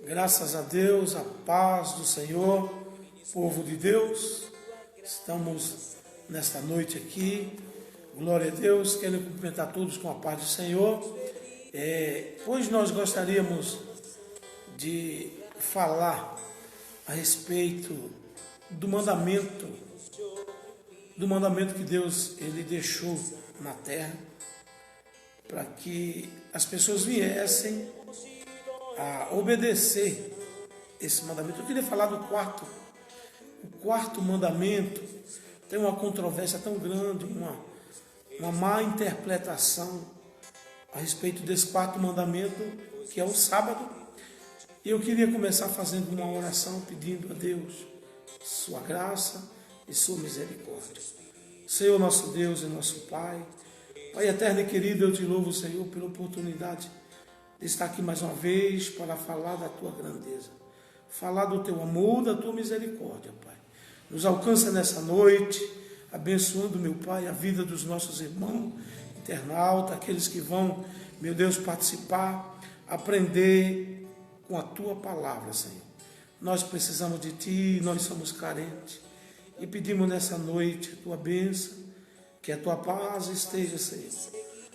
Graças a Deus, a paz do Senhor, povo de Deus, estamos nesta noite aqui, glória a Deus, quero cumprimentar todos com a paz do Senhor. Hoje nós gostaríamos de falar a respeito do mandamento que Deus ele deixou na terra, para que as pessoas viessem a obedecer esse mandamento. Eu queria falar do quarto mandamento. Tem uma controvérsia tão grande, uma má interpretação a respeito desse quarto mandamento, que é o sábado. E eu queria começar fazendo uma oração pedindo a Deus sua graça e sua misericórdia. Senhor nosso Deus e nosso Pai, Pai eterno e querido, eu te louvo, Senhor, pela oportunidade de estar aqui mais uma vez para falar da tua grandeza, falar do teu amor, da tua misericórdia, Pai. Nos alcança nessa noite, abençoando, meu Pai, a vida dos nossos irmãos, internautas, aqueles que vão, meu Deus, participar, aprender com a tua palavra, Senhor. Nós precisamos de ti, nós somos carentes, e pedimos nessa noite a tua bênção, que a tua paz esteja, Senhor,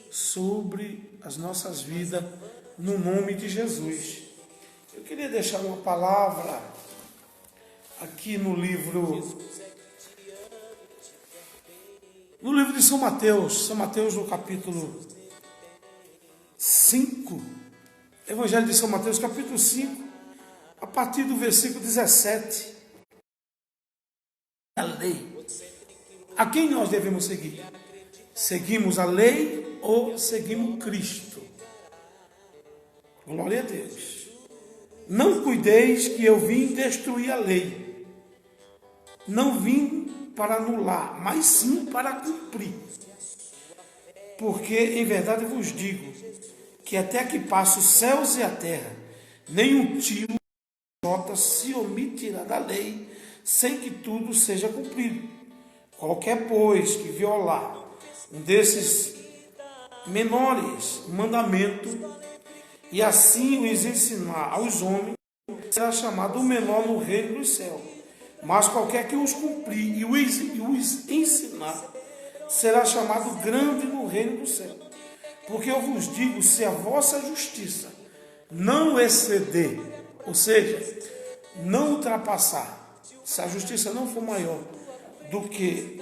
sobre as nossas vidas, no nome de Jesus. Eu queria deixar uma palavra aqui no livro de São Mateus no capítulo 5, Evangelho de São Mateus, capítulo 5, a partir do versículo 17. A lei. A quem nós devemos seguir? Seguimos a lei ou seguimos Cristo? Glória a Deus. Não cuideis que eu vim destruir a lei. Não vim para anular, mas sim para cumprir. Porque, em verdade, eu vos digo que até que passe os céus e a terra, nenhum tio de jota se omitirá da lei, sem que tudo seja cumprido. Qualquer, pois, que violar um desses menores mandamentos, e assim os ensinar aos homens, será chamado o menor no reino dos céus. Mas qualquer que os cumprir e os ensinar, será chamado grande no reino do céu. Porque eu vos digo, se a vossa justiça não exceder, ou seja, não ultrapassar, se a justiça não for maior do que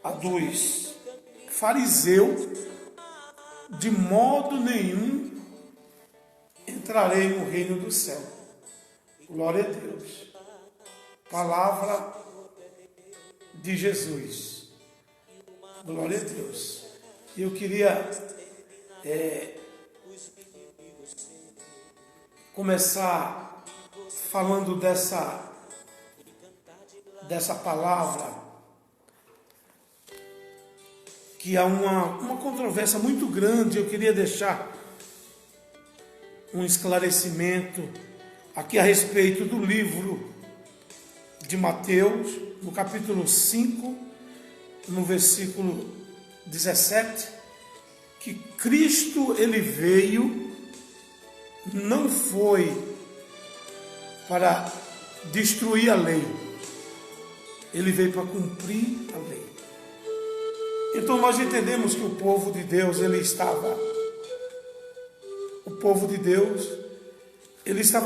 a dos fariseus, de modo nenhum entrarei no reino do céu. Glória a Deus. Palavra de Jesus. Glória a Deus. Eu queria começar falando dessa palavra, que há uma controvérsia muito grande. Eu queria deixar um esclarecimento aqui a respeito do livro de Mateus, no capítulo 5, no versículo 17, que Cristo ele veio, não foi para destruir a lei, ele veio para cumprir a lei. Então nós entendemos que o povo de Deus, ele estava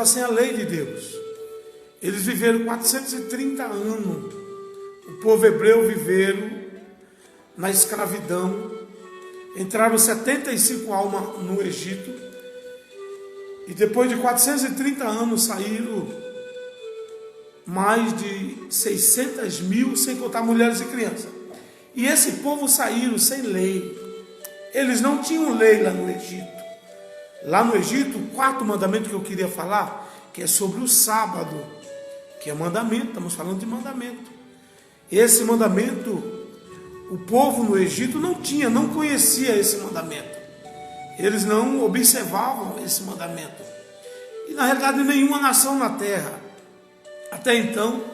sem a lei de Deus. Eles viveram 430 anos. O povo hebreu viveram na escravidão. Entraram 75 almas no Egito. E depois de 430 anos saíram mais de 600 mil, sem contar mulheres e crianças. E esse povo saíram sem lei. Eles não tinham lei lá no Egito. Lá no Egito, o quarto mandamento que eu queria falar, que é sobre o sábado, que é mandamento, estamos falando de mandamento. Esse mandamento, o povo no Egito não conhecia esse mandamento. Eles não observavam esse mandamento. E na realidade nenhuma nação na terra, até então,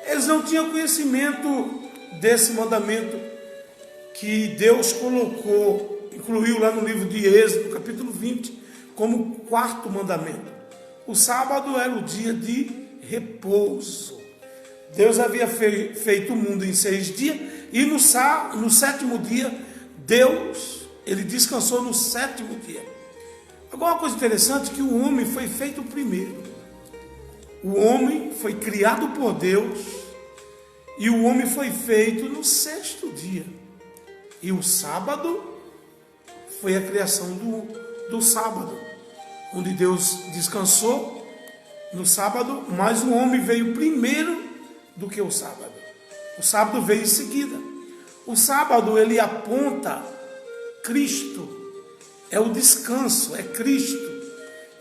eles não tinham conhecimento desse mandamento que Deus colocou, incluiu lá no livro de Êxodo, capítulo 20, como quarto mandamento. o sábado era o dia de repouso. Deus havia feito o mundo em 6 dias, e no 7º dia, ele descansou no 7º dia. Agora, uma coisa interessante, que o homem foi feito primeiro. O homem foi criado por Deus, e o homem foi feito no 6º dia. E o sábado foi a criação do sábado, onde Deus descansou no sábado, mas o homem veio primeiro do que o sábado. O sábado veio em seguida. O sábado, ele aponta Cristo, é o descanso, é Cristo.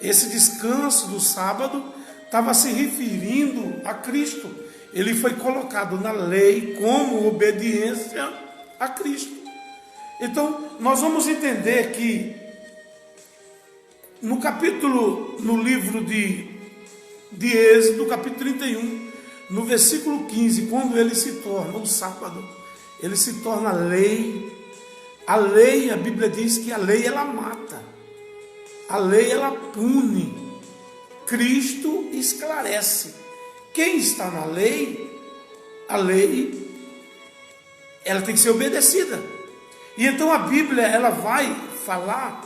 Esse descanso do sábado estava se referindo a Cristo. Ele foi colocado na lei como obediência a Cristo. Então, nós vamos entender que no livro de Êxodo, capítulo 31, no versículo 15, quando ele se torna o sábado, ele se torna lei. A lei, a Bíblia diz que a lei ela mata, a lei ela pune, Cristo esclarece. Quem está na lei, a lei ela tem que ser obedecida. E então a Bíblia ela vai falar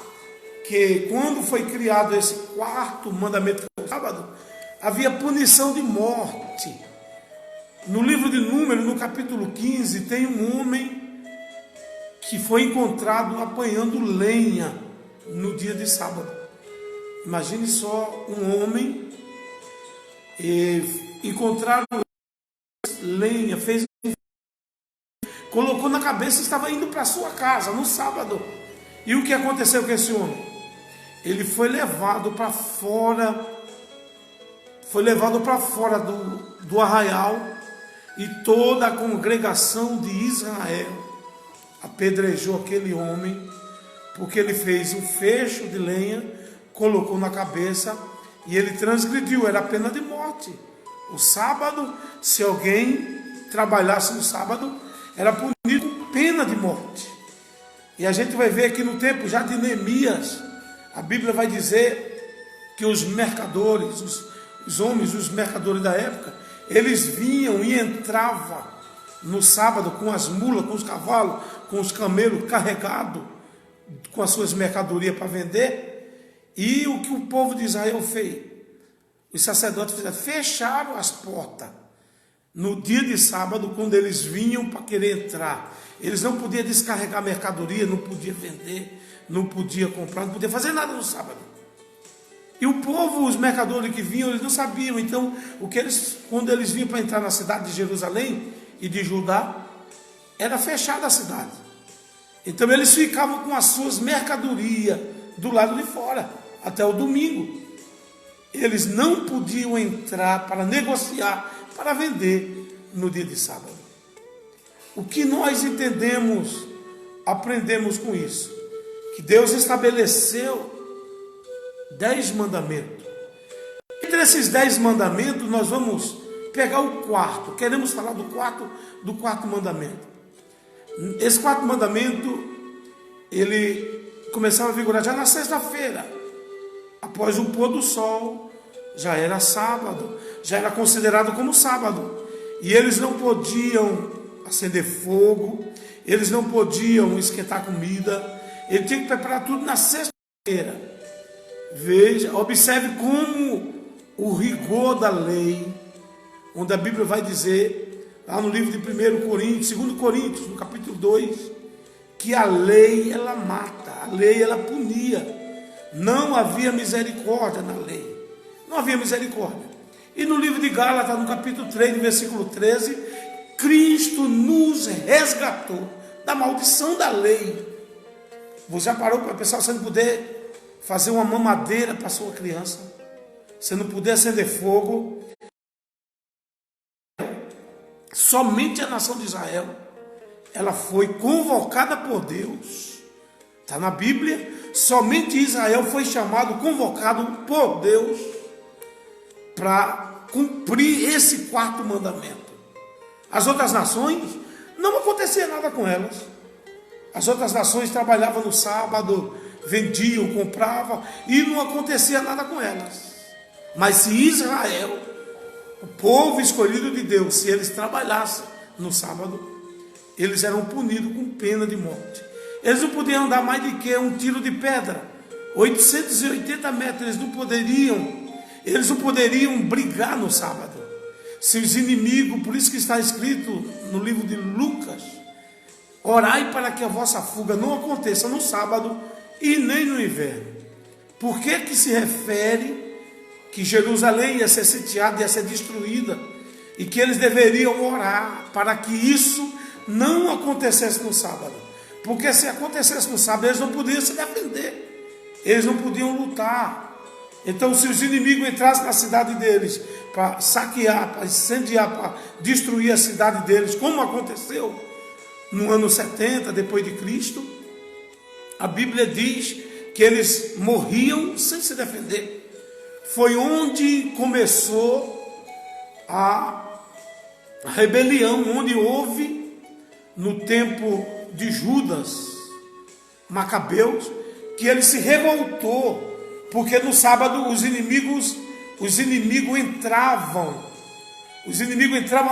que quando foi criado esse 4º mandamento do sábado, havia punição de morte. No livro de Números, no capítulo 15, tem um homem que foi encontrado apanhando lenha no dia de sábado. Imagine só um homem encontraram lenha, colocou na cabeça e estava indo para sua casa no sábado. E o que aconteceu com esse homem? Ele foi levado para fora, do arraial, e toda a congregação de Israel apedrejou aquele homem, porque ele fez um fecho de lenha, colocou na cabeça, e ele transgrediu, era a pena de morte. O sábado, se alguém trabalhasse no sábado, era punido com pena de morte. E a gente vai ver aqui no tempo já de Neemias, a Bíblia vai dizer que os mercadores, os mercadores da época, eles vinham e entravam no sábado com as mulas, com os cavalos, com os camelos carregados com as suas mercadorias para vender. E o que o povo de Israel fez? Os sacerdotes fecharam as portas no dia de sábado, quando eles vinham para querer entrar. Eles não podiam descarregar mercadoria, não podiam vender, não podiam comprar, não podiam fazer nada no sábado. E o povo, os mercadores que vinham, eles não sabiam. Então, quando eles vinham para entrar na cidade de Jerusalém e de Judá, era fechada a cidade. Então, eles ficavam com as suas mercadorias do lado de fora, até o domingo. Eles não podiam entrar para negociar, para vender no dia de sábado. O que nós entendemos, aprendemos com isso? Que Deus estabeleceu 10 mandamentos. Entre esses 10 mandamentos, nós vamos pegar o 4º. Queremos falar do quarto mandamento. Esse 4º mandamento, ele começava a vigorar já na sexta-feira. Após o pôr do sol, já era sábado, já era considerado como sábado. E eles não podiam acender fogo, eles não podiam esquentar comida, ele tinha que preparar tudo na sexta-feira. Veja, observe como o rigor da lei, onde a Bíblia vai dizer, lá no livro de 1 Coríntios, 2 Coríntios, no capítulo 2, que a lei ela mata, a lei ela punia. Não havia misericórdia na lei. Não havia misericórdia. E no livro de Gálatas, no capítulo 3, no versículo 13, Cristo nos resgatou da maldição da lei. Você já parou para pensar, você não poder fazer uma mamadeira para sua criança, você não poder acender fogo? Somente a nação de Israel, ela foi convocada por Deus. Está na Bíblia. Somente Israel foi chamado, convocado por Deus para cumprir esse 4º mandamento. As outras nações, não acontecia nada com elas. As outras nações trabalhavam no sábado, vendiam, compravam, e não acontecia nada com elas. Mas se Israel, o povo escolhido de Deus, se eles trabalhassem no sábado, eles eram punidos com pena de morte. Eles não podiam andar mais do que um tiro de pedra, 880 metros. Eles não poderiam brigar no sábado. Se os inimigos, por isso que está escrito no livro de Lucas, orai para que a vossa fuga não aconteça no sábado e nem no inverno. Por que se refere que Jerusalém ia ser sitiada, ia ser destruída, e que eles deveriam orar para que isso não acontecesse no sábado? Porque se acontecesse no sábado, eles não podiam se defender, eles não podiam lutar. Então, se os inimigos entrassem na cidade deles para saquear, para incendiar, para destruir a cidade deles, como aconteceu no ano 70 depois de Cristo, a Bíblia diz que eles morriam sem se defender. Foi onde começou a rebelião, onde houve, no tempo de Judas Macabeus, que ele se revoltou, porque no sábado os inimigos entravam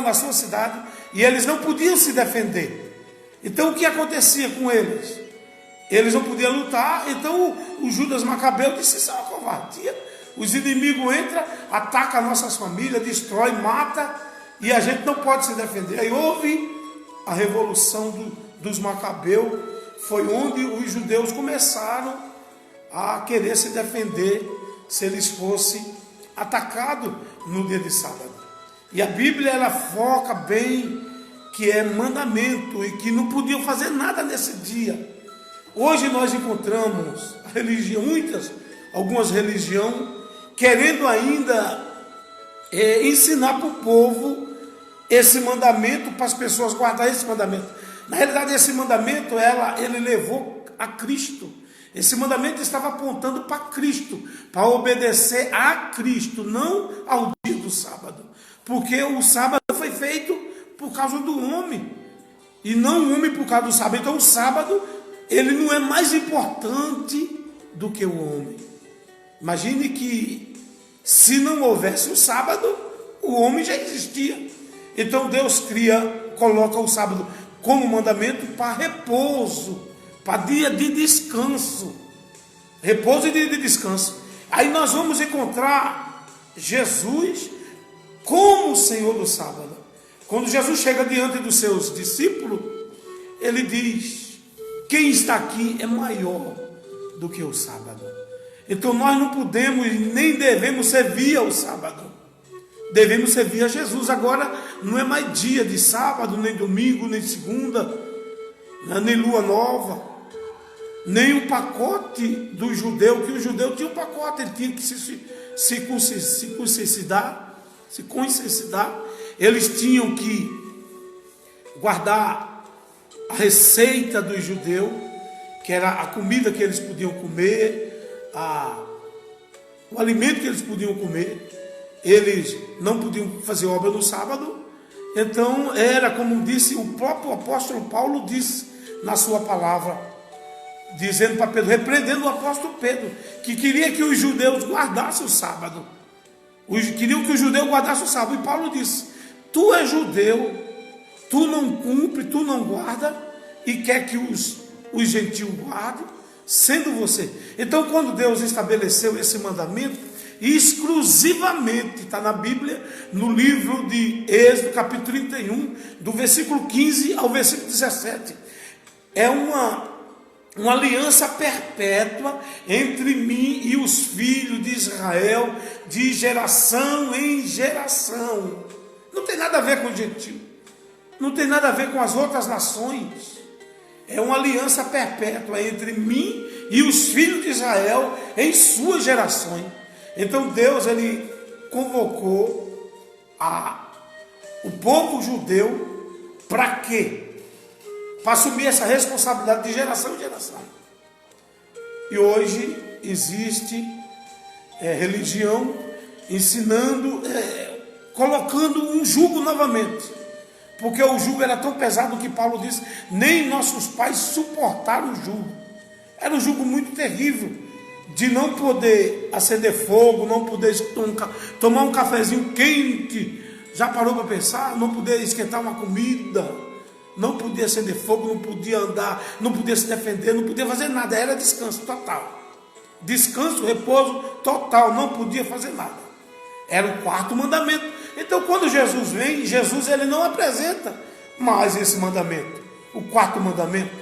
na sua cidade e eles não podiam se defender. Então o que acontecia com eles? Eles não podiam lutar. Então o Judas Macabeu disse: isso é uma covardia. Os inimigos entram, atacam nossas famílias, destrói, mata, e a gente não pode se defender. Aí houve a revolução dos Macabeus, foi onde os judeus começaram a querer se defender se eles fossem atacados no dia de sábado. E a Bíblia, ela foca bem que é mandamento e que não podiam fazer nada nesse dia. Hoje nós encontramos algumas religiões querendo ainda ensinar para o povo esse mandamento, para as pessoas guardar esse mandamento. Na realidade, esse mandamento ele levou a Cristo. Esse mandamento estava apontando para Cristo, para obedecer a Cristo, não ao dia do sábado. Porque o sábado foi feito por causa do homem, e não o homem por causa do sábado. Então o sábado, ele não é mais importante do que o homem. Imagine que se não houvesse o sábado, o homem já existia. Então Deus coloca o sábado como mandamento para repouso, para dia de descanso. Repouso e dia de descanso. Aí nós vamos encontrar Jesus como o Senhor do sábado. Quando Jesus chega diante dos seus discípulos, ele diz: quem está aqui é maior do que o sábado. Então nós não podemos nem devemos servir ao sábado. Devemos servir a Jesus. Agora não é mais dia de sábado, nem domingo, nem segunda, nem lua nova, nem o pacote do judeu, que o judeu tinha um pacote, ele tinha que se circuncidar. Eles tinham que guardar a receita do judeu, que era a comida que eles podiam comer, o alimento que eles podiam comer. Eles não podiam fazer obra no sábado. Então era como disse o próprio apóstolo Paulo, disse na sua palavra, dizendo para Pedro, repreendendo o apóstolo Pedro, que queria que os judeus guardassem o sábado. Queriam que o judeu guardasse o sábado. E Paulo disse: tu és judeu, tu não cumpre, tu não guarda, e quer que os gentios guardem, sendo você. Então, quando Deus estabeleceu esse mandamento, exclusivamente, está na Bíblia, no livro de Êxodo, capítulo 31, do versículo 15 ao versículo 17, é uma aliança perpétua entre mim e os filhos de Israel, de geração em geração. Não tem nada a ver com o gentio, não tem nada a ver com as outras nações. É uma aliança perpétua entre mim e os filhos de Israel em suas gerações. Então Deus, ele convocou o povo judeu para quê? Para assumir essa responsabilidade de geração em geração. E hoje existe religião ensinando, colocando um jugo novamente. Porque o jugo era tão pesado que Paulo disse: nem nossos pais suportaram o jugo. Era um jugo muito terrível. de não poder acender fogo, não poder tomar um cafezinho quente. Já parou para pensar? Não poder esquentar uma comida, não podia acender fogo, não podia andar, não podia se defender, não podia fazer nada. Era descanso total. Descanso, repouso total, não podia fazer nada. Era o quarto mandamento. Então, quando Jesus vem, Jesus ele não apresenta mais esse mandamento, o quarto mandamento.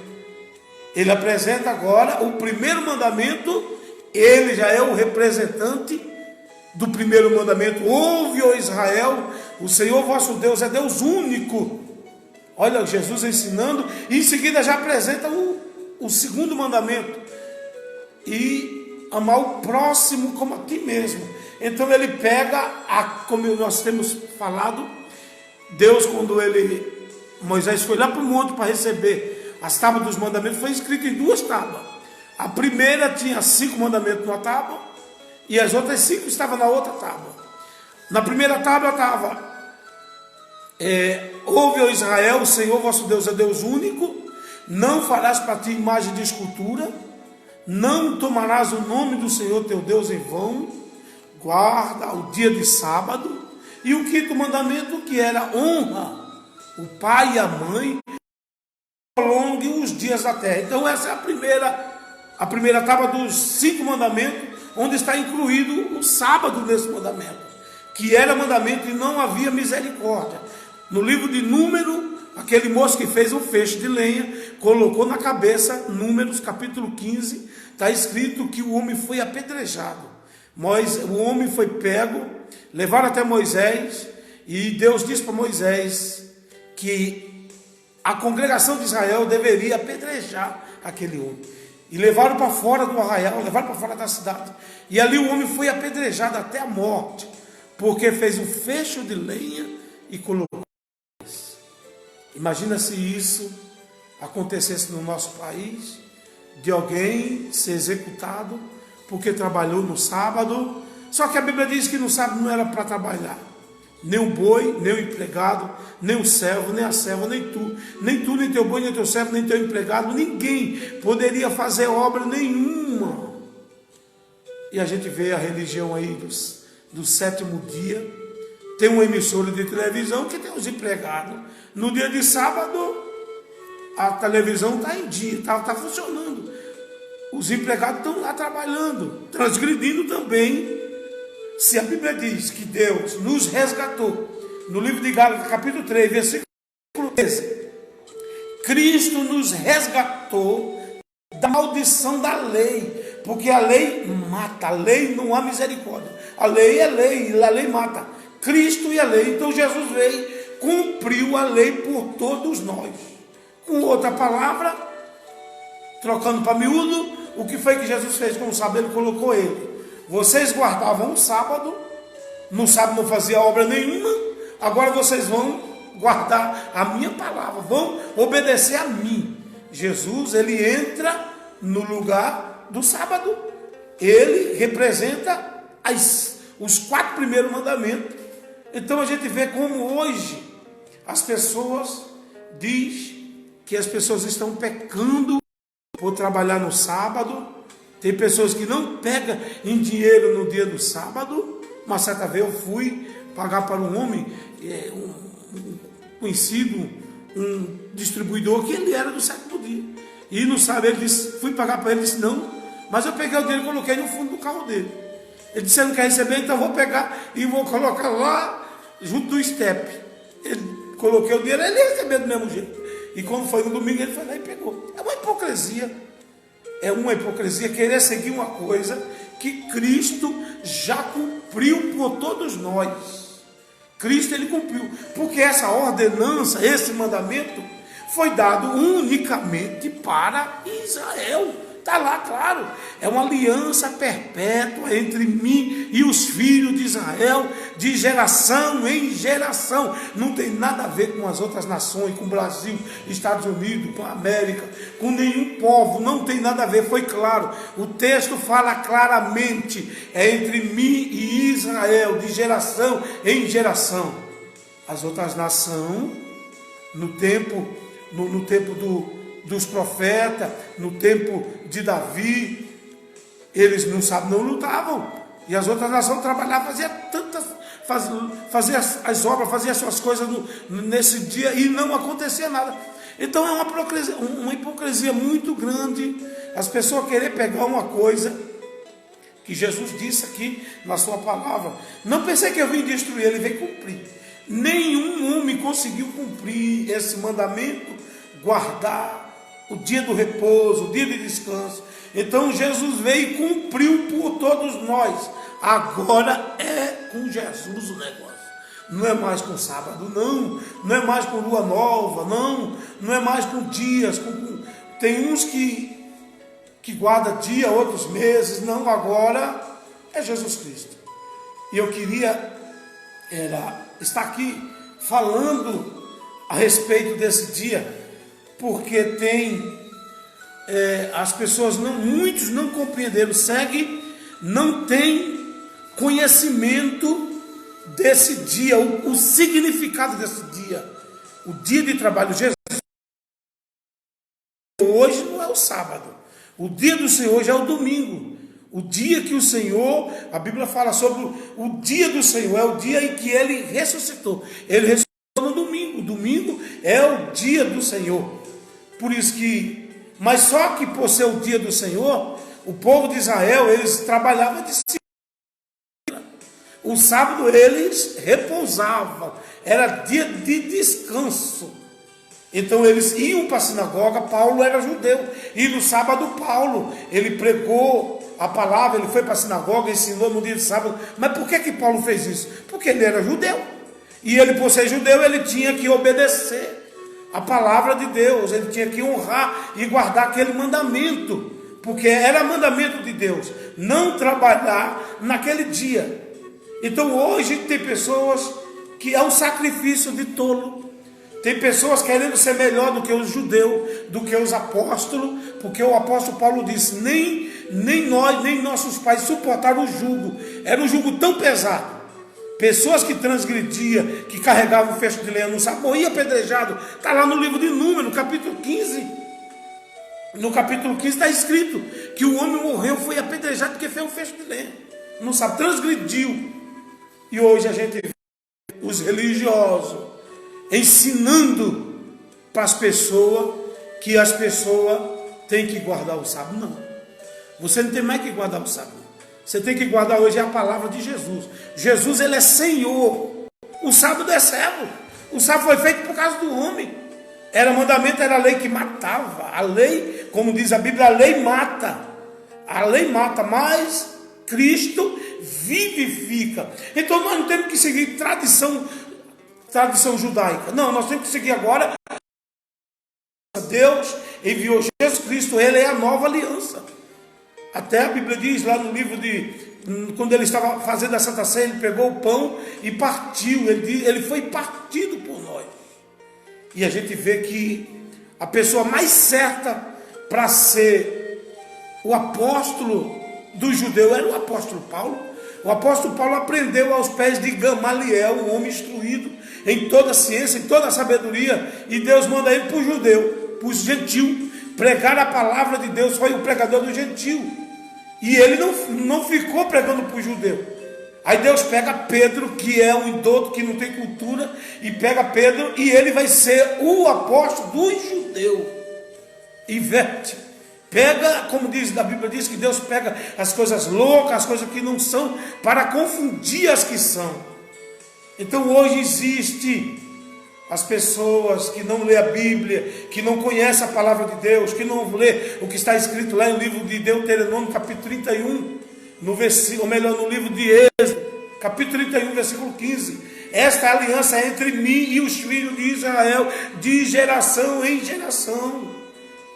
Ele apresenta agora o primeiro mandamento. Ele já é o representante do primeiro mandamento. Ouve, ó Israel, o Senhor vosso Deus é Deus único. Olha, Jesus ensinando, e em seguida já apresenta o segundo mandamento. E amar o próximo como a ti mesmo. Então ele pega, como nós temos falado, Deus, quando Moisés foi lá para o monte para receber as tábuas dos mandamentos, foi escrito em 2 tábuas. A primeira tinha 5 mandamentos numa tábua, e as outras 5 estavam na outra tábua. Na primeira tábua estava: ouve, ó Israel, o Senhor vosso Deus é Deus único, não farás para ti imagem de escultura, não tomarás o nome do Senhor teu Deus em vão, guarda o dia de sábado. E o 5º mandamento, que era: honra o pai e a mãe, prolongue os dias da terra. Então essa é a primeira tábua dos 5 mandamentos, onde está incluído o sábado nesse mandamento, que era mandamento e não havia misericórdia. No livro de Número, aquele moço que fez um feixe de lenha, colocou na cabeça, Números capítulo 15, está escrito que o homem foi apedrejado. O homem foi pego, levaram até Moisés, e Deus disse para Moisés que a congregação de Israel deveria apedrejar aquele homem. E levaram para fora do arraial, levaram para fora da cidade. E ali o homem foi apedrejado até a morte, porque fez um fecho de lenha e colocou. Imagina se isso acontecesse no nosso país, de alguém ser executado porque trabalhou no sábado. Só que a Bíblia diz que no sábado não era para trabalhar. Nem o boi, nem o empregado, nem o servo, nem a serva, nem tu, nem teu boi, nem teu servo, nem teu empregado, ninguém poderia fazer obra nenhuma. E a gente vê a religião aí do 7º dia. Tem uma emissora de televisão que tem os empregados. No dia de sábado, a televisão está em dia, está funcionando. Os empregados estão lá trabalhando, transgredindo também. Se a Bíblia diz que Deus nos resgatou, no livro de Gálatas, capítulo 3, versículo 13, Cristo nos resgatou da maldição da lei, porque a lei mata, a lei não há misericórdia, a lei é lei, e a lei mata. Cristo e a lei. Então Jesus veio, cumpriu a lei por todos nós. Com outra palavra, trocando para miúdo, o que foi que Jesus fez com o sábado? Ele colocou ele: vocês guardavam o sábado, no sábado não fazia obra nenhuma, agora vocês vão guardar a minha palavra, vão obedecer a mim. Jesus, ele entra no lugar do sábado, ele representa os 4 primeiros mandamentos. Então a gente vê como hoje as pessoas dizem que as pessoas estão pecando por trabalhar no sábado. Tem pessoas que não pegam em dinheiro no dia do sábado. Uma certa vez eu fui pagar para um homem, um conhecido, um distribuidor, que ele era do 7º dia. E não sabe, ele disse, fui pagar para ele, ele disse: não, mas eu peguei o dinheiro e coloquei no fundo do carro dele. Ele disse: você não quer receber, então eu vou pegar e vou colocar lá junto do estepe. Ele coloquei o dinheiro, ele ia receber do mesmo jeito. E quando foi no domingo, ele foi lá e pegou. É uma hipocrisia. É uma hipocrisia querer seguir uma coisa que Cristo já cumpriu por todos nós. Cristo, ele cumpriu. Porque essa ordenança, esse mandamento, foi dado unicamente para Israel. Está lá, claro. É uma aliança perpétua entre mim e os filhos de Israel, de geração em geração. Não tem nada a ver com as outras nações, com o Brasil, Estados Unidos, com a América, com nenhum povo. Não tem nada a ver, foi claro. O texto fala claramente. É entre mim e Israel, de geração em geração. As outras nações, no tempo dos profetas, no tempo de Davi, eles no sábado não lutavam. E as outras nações trabalhavam, fazia as obras, fazia as suas coisas nesse dia e não acontecia nada. Então é uma hipocrisia muito grande as pessoas querer pegar uma coisa que Jesus disse aqui na sua palavra. Não pensei que eu vim destruir, ele veio cumprir. Nenhum homem conseguiu cumprir esse mandamento, guardar o dia do repouso, o dia de descanso. Então Jesus veio e cumpriu por todos nós. Agora é com Jesus o negócio. Não é mais com sábado, não é mais com lua nova, não é mais com dias. Tem uns que guarda dia, outros meses. Não, agora é Jesus Cristo. E eu queria estar aqui falando a respeito desse dia, porque as pessoas, muitos não compreenderam, não tem conhecimento desse dia, o significado desse dia, o dia de trabalho. Jesus, hoje não é o sábado, o dia do Senhor hoje é o domingo, o dia que o Senhor, a Bíblia fala sobre o dia do Senhor, é o dia em que Ele ressuscitou. Ele ressuscitou no domingo, o domingo é o dia do Senhor. Por isso que, mas só que por ser o dia do Senhor, o povo de Israel, eles trabalhavam de segunda. O sábado eles repousavam, era dia de descanso. Então eles iam para a sinagoga. Paulo era judeu, e no sábado Paulo, ele pregou a palavra, ele foi para a sinagoga, ensinou no dia de sábado. Mas por que Paulo fez isso? Porque ele era judeu, e ele, por ser judeu, ele tinha que obedecer a palavra de Deus, ele tinha que honrar e guardar aquele mandamento, porque era mandamento de Deus, não trabalhar naquele dia. Então hoje tem pessoas que é um sacrifício de tolo. Tem pessoas querendo ser melhor do que os judeus, do que os apóstolos, porque o apóstolo Paulo disse, nem nós, nem nossos pais suportaram o jugo. Era um jugo tão pesado. Pessoas que transgrediam, que carregavam o feixe de lenha no saco, morria apedrejado. Está lá no livro de Números, no capítulo 15. No capítulo 15 está escrito que o homem morreu, foi apedrejado porque fez um feixe de lenha. Não sabe, transgrediu. E hoje a gente vê os religiosos ensinando para as pessoas que as pessoas têm que guardar o sábado. Não, você não tem mais que guardar o sábado. Você tem que guardar hoje a palavra de Jesus. Jesus, ele é Senhor. O sábado é servo. O sábado foi feito por causa do homem. Era mandamento, era a lei que matava. A lei, como diz a Bíblia, a lei mata. A lei mata, mas Cristo vivifica. Então nós não temos que seguir tradição judaica. Não, nós temos que seguir agora. Deus enviou Jesus Cristo, ele é a nova aliança. Até a Bíblia diz lá no livro quando ele estava fazendo a Santa Ceia, ele pegou o pão e partiu. Ele foi partido por nós. E a gente vê que a pessoa mais certa para ser o apóstolo do judeu era o apóstolo Paulo. O apóstolo Paulo aprendeu aos pés de Gamaliel, um homem instruído em toda a ciência, em toda a sabedoria, e Deus manda ele para o judeu, para os gentios, pregar a palavra de Deus. Foi o pregador do gentio, e ele não ficou pregando para o judeu. Aí Deus pega Pedro, que é um idoto, que não tem cultura, e pega Pedro, e ele vai ser o apóstolo dos judeus. Inverte. Pega, como diz, a Bíblia diz que Deus pega as coisas loucas, as coisas que não são, para confundir as que são. Então hoje existe as pessoas que não lê a Bíblia, que não conhecem a palavra de Deus, que não lê o que está escrito lá no livro de Deuteronômio, capítulo 31, no livro de Êxodo, capítulo 31, versículo 15. Esta aliança é entre mim e os filhos de Israel, de geração em geração.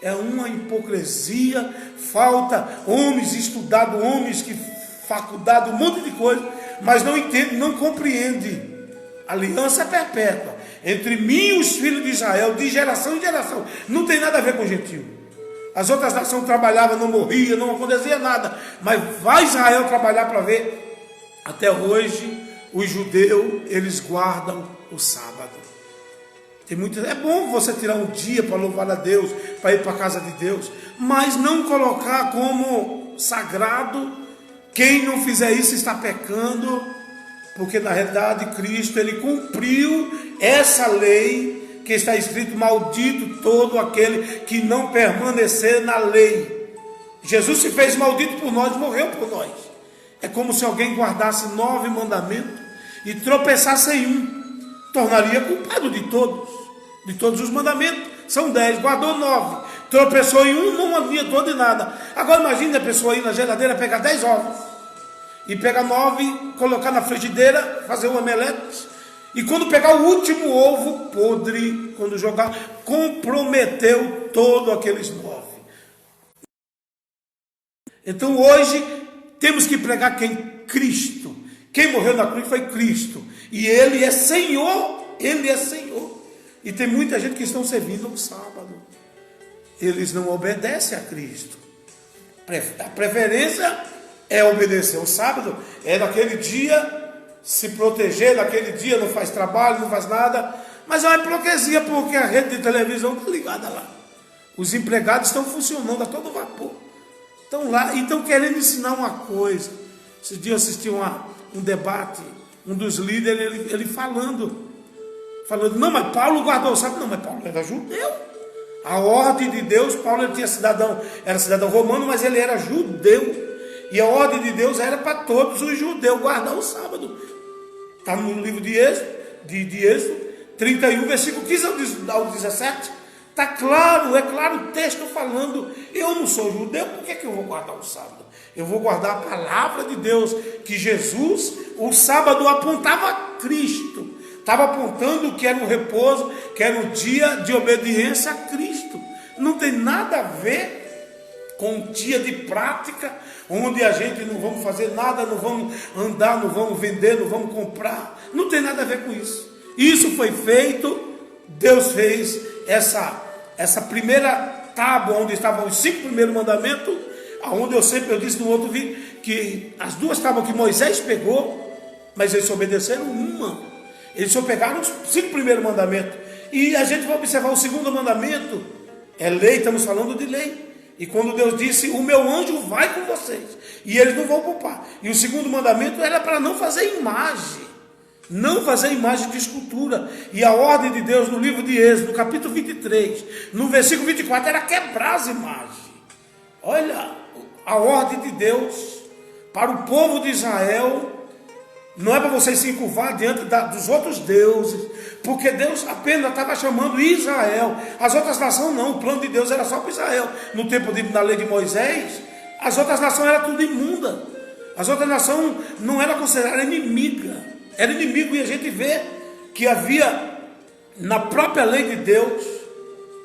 É uma hipocrisia, falta homens estudados, homens que faculdade, um monte de coisa, mas não entende, não compreende. Aliança perpétua entre mim e os filhos de Israel, de geração em geração. Não tem nada a ver com o gentio. As outras nações trabalhavam, não morria, não acontecia nada, mas vai Israel trabalhar para ver. Até hoje os judeus, eles guardam o sábado. É bom você tirar um dia para louvar a Deus, para ir para a casa de Deus, mas não colocar como sagrado. Quem não fizer isso está pecando, porque na realidade Cristo, ele cumpriu essa lei que está escrito: maldito todo aquele que não permanecer na lei. Jesus se fez maldito por nós, morreu por nós. É como se alguém guardasse 9 mandamentos e tropeçasse em um, tornaria culpado de todos os mandamentos. São 10, guardou 9, tropeçou em um, não adiantou de nada. Agora imagine a pessoa ir na geladeira pegar 10 ovos e pegar 9, colocar na frigideira, fazer um omelete, e quando pegar o último ovo podre, quando jogar, comprometeu todos aqueles 9. Então hoje temos que pregar quem? Cristo. Quem morreu na cruz foi Cristo, e Ele é Senhor. Ele é Senhor. E tem muita gente que estão servindo no sábado, eles não obedecem a Cristo. A preferência é obedecer ao sábado, é naquele dia se proteger, naquele dia não faz trabalho, não faz nada, mas é uma hipocrisia, porque a rede de televisão está ligada lá, os empregados estão funcionando a todo vapor, estão lá e estão querendo ensinar uma coisa. Esse dia eu assisti um debate, um dos líderes, ele falando, não, mas Paulo guardou o sábado. Não, mas Paulo era judeu. A ordem de Deus, Paulo era cidadão romano, mas ele era judeu. E a ordem de Deus era para todos os judeus guardar o sábado. Está no livro de Êxodo 31, versículo 15 ao 17. Está claro, é claro o texto falando: eu não sou judeu, por que eu vou guardar o sábado? Eu vou guardar a palavra de Deus, que Jesus, o sábado apontava a Cristo. Estava apontando que era um repouso, que era um dia de obediência a Cristo. Não tem nada a ver com um dia de prática, onde a gente não vamos fazer nada, não vamos andar, não vamos vender, não vamos comprar. Não tem nada a ver com isso. Isso foi feito, Deus fez essa primeira tábua, onde estavam os 5 primeiros mandamentos, onde eu disse no outro vídeo, que as 2 tábuas que Moisés pegou, mas eles obedeceram uma. Eles só pegaram os 5 primeiros mandamentos. E a gente vai observar o 2º mandamento. É lei, estamos falando de lei. E quando Deus disse: o meu anjo vai com vocês, e eles não vão poupar. E o 2º mandamento era para não fazer imagem. Não fazer imagem de escultura. E a ordem de Deus no livro de Êxodo, no capítulo 23, no versículo 24, era quebrar as imagens. Olha, a ordem de Deus para o povo de Israel não é para vocês se encurvar diante dos outros deuses, porque Deus apenas estava chamando Israel. As outras nações não, o plano de Deus era só para Israel. No tempo da lei de Moisés, as outras nações eram tudo imunda. As outras nações não eram consideradas inimiga. Era inimigo, e a gente vê que havia na própria lei de Deus,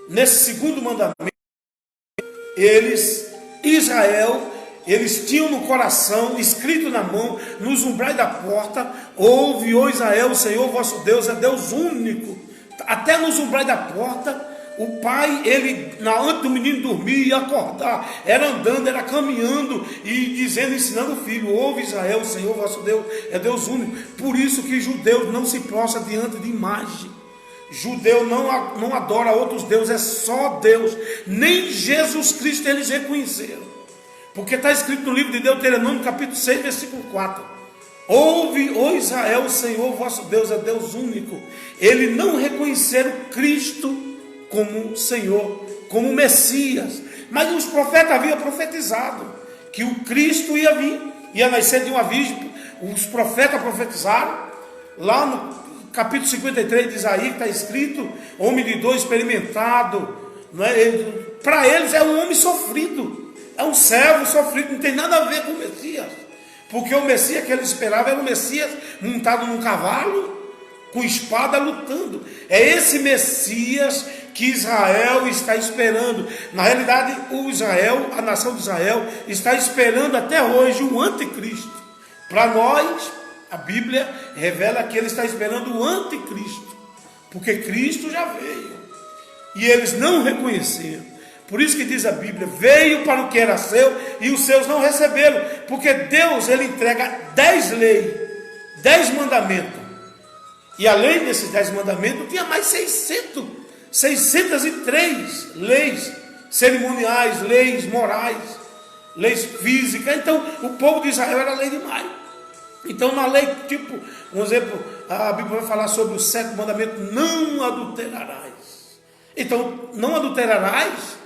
nesse 2º mandamento, Israel, eles tinham no coração, escrito na mão, nos umbrais da porta: ouve, ó Israel, o Senhor vosso Deus é Deus único. Até nos umbrais da porta, o pai, ele, antes do menino dormir e acordar, era andando, era caminhando e dizendo, ensinando o filho: ouve Israel, o Senhor vosso Deus é Deus único. Por isso que judeus não se prostram diante de imagem. Judeu não adora outros deuses, é só Deus. Nem Jesus Cristo eles reconheceram. Porque está escrito no livro de Deuteronômio, capítulo 6, versículo 4. Ouve, ó Israel, o Senhor vosso Deus é Deus único. Eles não reconheceram Cristo como Senhor, como Messias. Mas os profetas haviam profetizado que o Cristo ia vir, ia nascer de uma virgem. Os profetas profetizaram. Lá no capítulo 53 de Isaías está escrito: homem de dor experimentado. Para eles é um homem sofrido. É um servo sofrido, não tem nada a ver com o Messias. Porque o Messias que ele esperava era o Messias montado num cavalo, com espada, lutando. É esse Messias que Israel está esperando. Na realidade, a nação de Israel, está esperando até hoje o anticristo. Para nós, a Bíblia revela que ele está esperando o anticristo. Porque Cristo já veio. E eles não reconheceram. Por isso que diz a Bíblia: veio para o que era seu e os seus não receberam. Porque Deus, ele entrega 10 leis, 10 mandamentos. E além desses 10 mandamentos, tinha mais 603 leis cerimoniais, leis morais. leis físicas. Então, o povo de Israel era lei demais. Então, na lei, tipo, um exemplo, a Bíblia vai falar sobre o 7º mandamento: não adulterarás. Então, não adulterarás,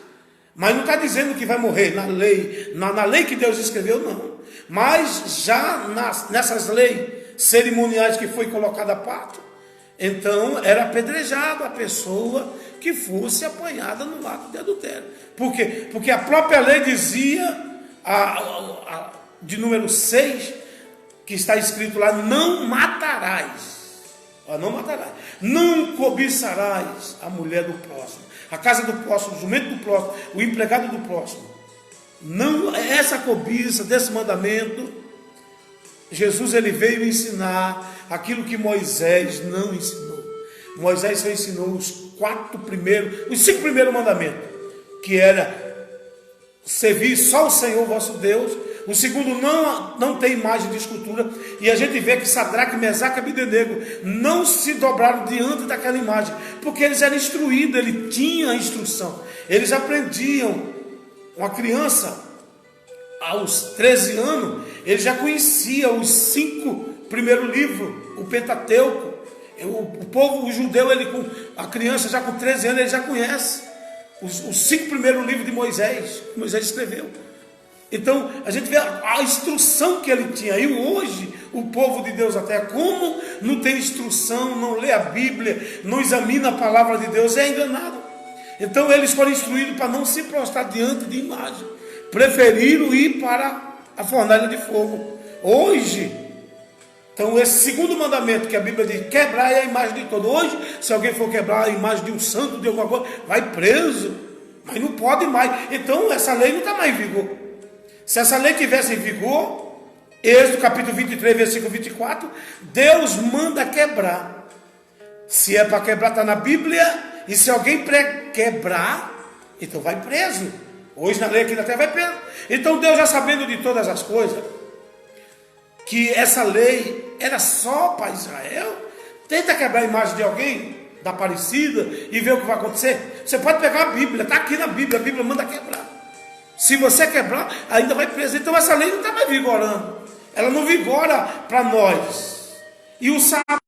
mas não está dizendo que vai morrer na lei que Deus escreveu, não. Mas já nessas leis cerimoniais que foi colocada a parte, então era apedrejado a pessoa que fosse apanhada no ato de adultério. Por quê? Porque a própria lei dizia, de número 6, que está escrito lá: não matarás. Não matarás. Não cobiçarás a mulher do próximo, a casa do próximo, o jumento do próximo, o empregado do próximo. Não, essa cobiça desse mandamento, Jesus ele veio ensinar aquilo que Moisés não ensinou. Moisés só ensinou os 5 primeiros mandamentos, que era servir só o Senhor vosso Deus. O segundo, não tem imagem de escultura. E a gente vê que Sadraque, Mesaque e Abdenego não se dobraram diante daquela imagem, porque eles eram instruídos, ele tinha a instrução. Eles aprendiam. Uma criança, aos 13 anos, ele já conhecia os 5 primeiros livros, o Pentateuco. O povo, o judeu, a criança já com 13 anos, ele já conhece os 5 primeiros livros de Moisés, que Moisés escreveu. Então, a gente vê a instrução que ele tinha. E hoje, o povo de Deus até, como não tem instrução, não lê a Bíblia, não examina a palavra de Deus, é enganado. Então, eles foram instruídos para não se prostrar diante de imagem. Preferiram ir para a fornalha de fogo. Hoje, então, esse 2º mandamento que a Bíblia diz: quebrar é a imagem de todo. Hoje, se alguém for quebrar a imagem de um santo, de alguma coisa, vai preso. Mas não pode mais. Então, essa lei não está mais em vigor. Se essa lei tivesse em vigor, Êxodo capítulo 23, versículo 24, Deus manda quebrar. Se é para quebrar, está na Bíblia. E se alguém quebrar, então vai preso. Hoje na lei aqui na terra vai preso. Então Deus, já sabendo de todas as coisas, que essa lei era só para Israel, tenta quebrar a imagem de alguém, da Aparecida, e ver o que vai acontecer. Você pode pegar a Bíblia, está aqui na Bíblia, a Bíblia manda quebrar. Se você quebrar, ainda vai preso. Então essa lei não está mais vigorando. Ela não vigora para nós. E o sábado,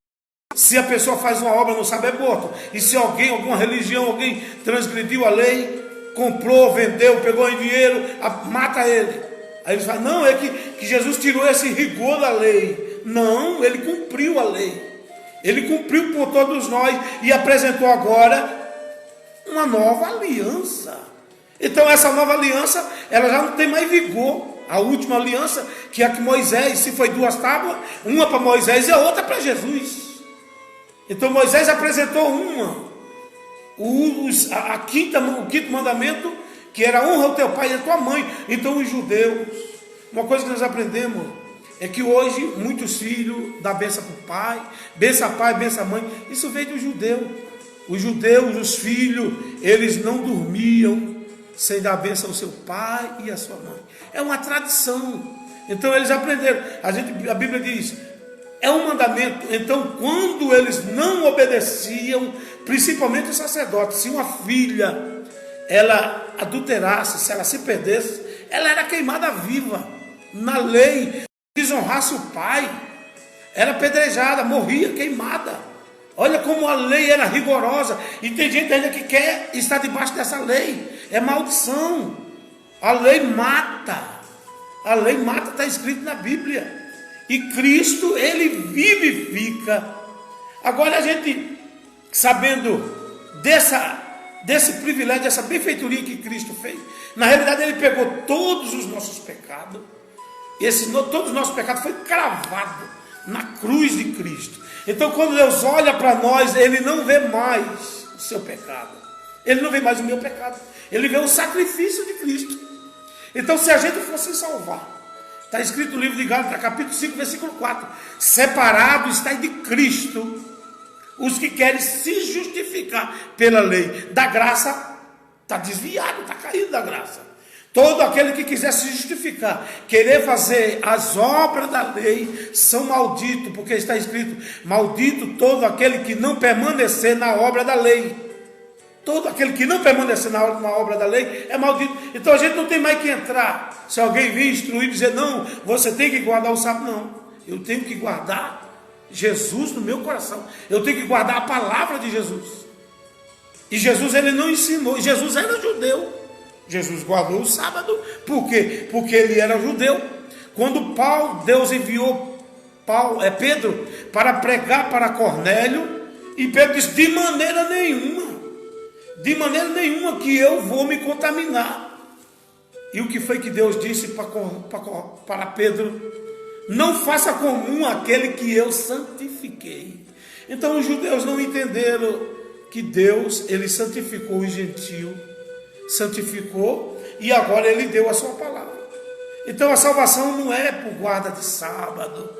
se a pessoa faz uma obra no sábado, é morto. E se alguém, alguma religião, alguém transgrediu a lei, comprou, vendeu, pegou em dinheiro, mata ele. Aí eles falam: não, é que Jesus tirou esse rigor da lei. Não, ele cumpriu a lei. Ele cumpriu por todos nós e apresentou agora uma nova aliança. Então essa nova aliança, ela já não tem mais vigor. A última aliança, que é a que Moisés, se foi 2 tábuas, uma para Moisés e a outra para Jesus. Então Moisés apresentou o 5º mandamento, que era: honra o teu pai e a tua mãe. Então os judeus, uma coisa que nós aprendemos é que hoje muitos filhos dão benção para o pai, benção pai, benção mãe. Isso veio do judeu. Os judeus, os filhos, eles não dormiam sem dar bênção ao seu pai e à sua mãe. É uma tradição. Então eles aprenderam. A Bíblia diz: é um mandamento. Então, quando eles não obedeciam, principalmente os sacerdotes, se uma filha ela adulterasse, se ela se perdesse, ela era queimada viva. Na lei, desonrasse o pai, era apedrejada, morria queimada. Olha como a lei era rigorosa. E tem gente ainda que quer estar debaixo dessa lei. É maldição. A lei mata. A lei mata, está escrito na Bíblia. E Cristo, ele vivifica. Agora a gente, sabendo desse privilégio, dessa benfeitoria que Cristo fez, na realidade ele pegou todos os nossos pecados. Todos os nossos pecados foi cravado na cruz de Cristo. Então quando Deus olha para nós, ele não vê mais o seu pecado. Ele não vê mais o meu pecado. Ele vê o sacrifício de Cristo. Então se a gente fosse salvar, está escrito no livro de Gálatas, capítulo 5, versículo 4: separado está de Cristo os que querem se justificar pela lei. Da graça está desviado, está caído da graça. Todo aquele que quiser se justificar, querer fazer as obras da lei, são malditos, porque está escrito: maldito todo aquele que não permanecer na obra da lei. Todo aquele que não permanecer na obra da lei é maldito. Então a gente não tem mais que entrar. Se alguém vir instruir e dizer, não, você tem que guardar o sábado, não. Eu tenho que guardar Jesus no meu coração. Eu tenho que guardar a palavra de Jesus. E Jesus, ele não ensinou. Jesus era judeu. Jesus guardou o sábado. Por quê? Porque ele era judeu. Quando Deus enviou Pedro para pregar para Cornélio, e Pedro disse, de maneira nenhuma que eu vou me contaminar. E o que foi que Deus disse para Pedro? Não faça comum aquele que eu santifiquei. Então os judeus não entenderam que Deus, ele santificou o gentio, santificou, e agora ele deu a sua palavra. Então a salvação não é por guarda de sábado.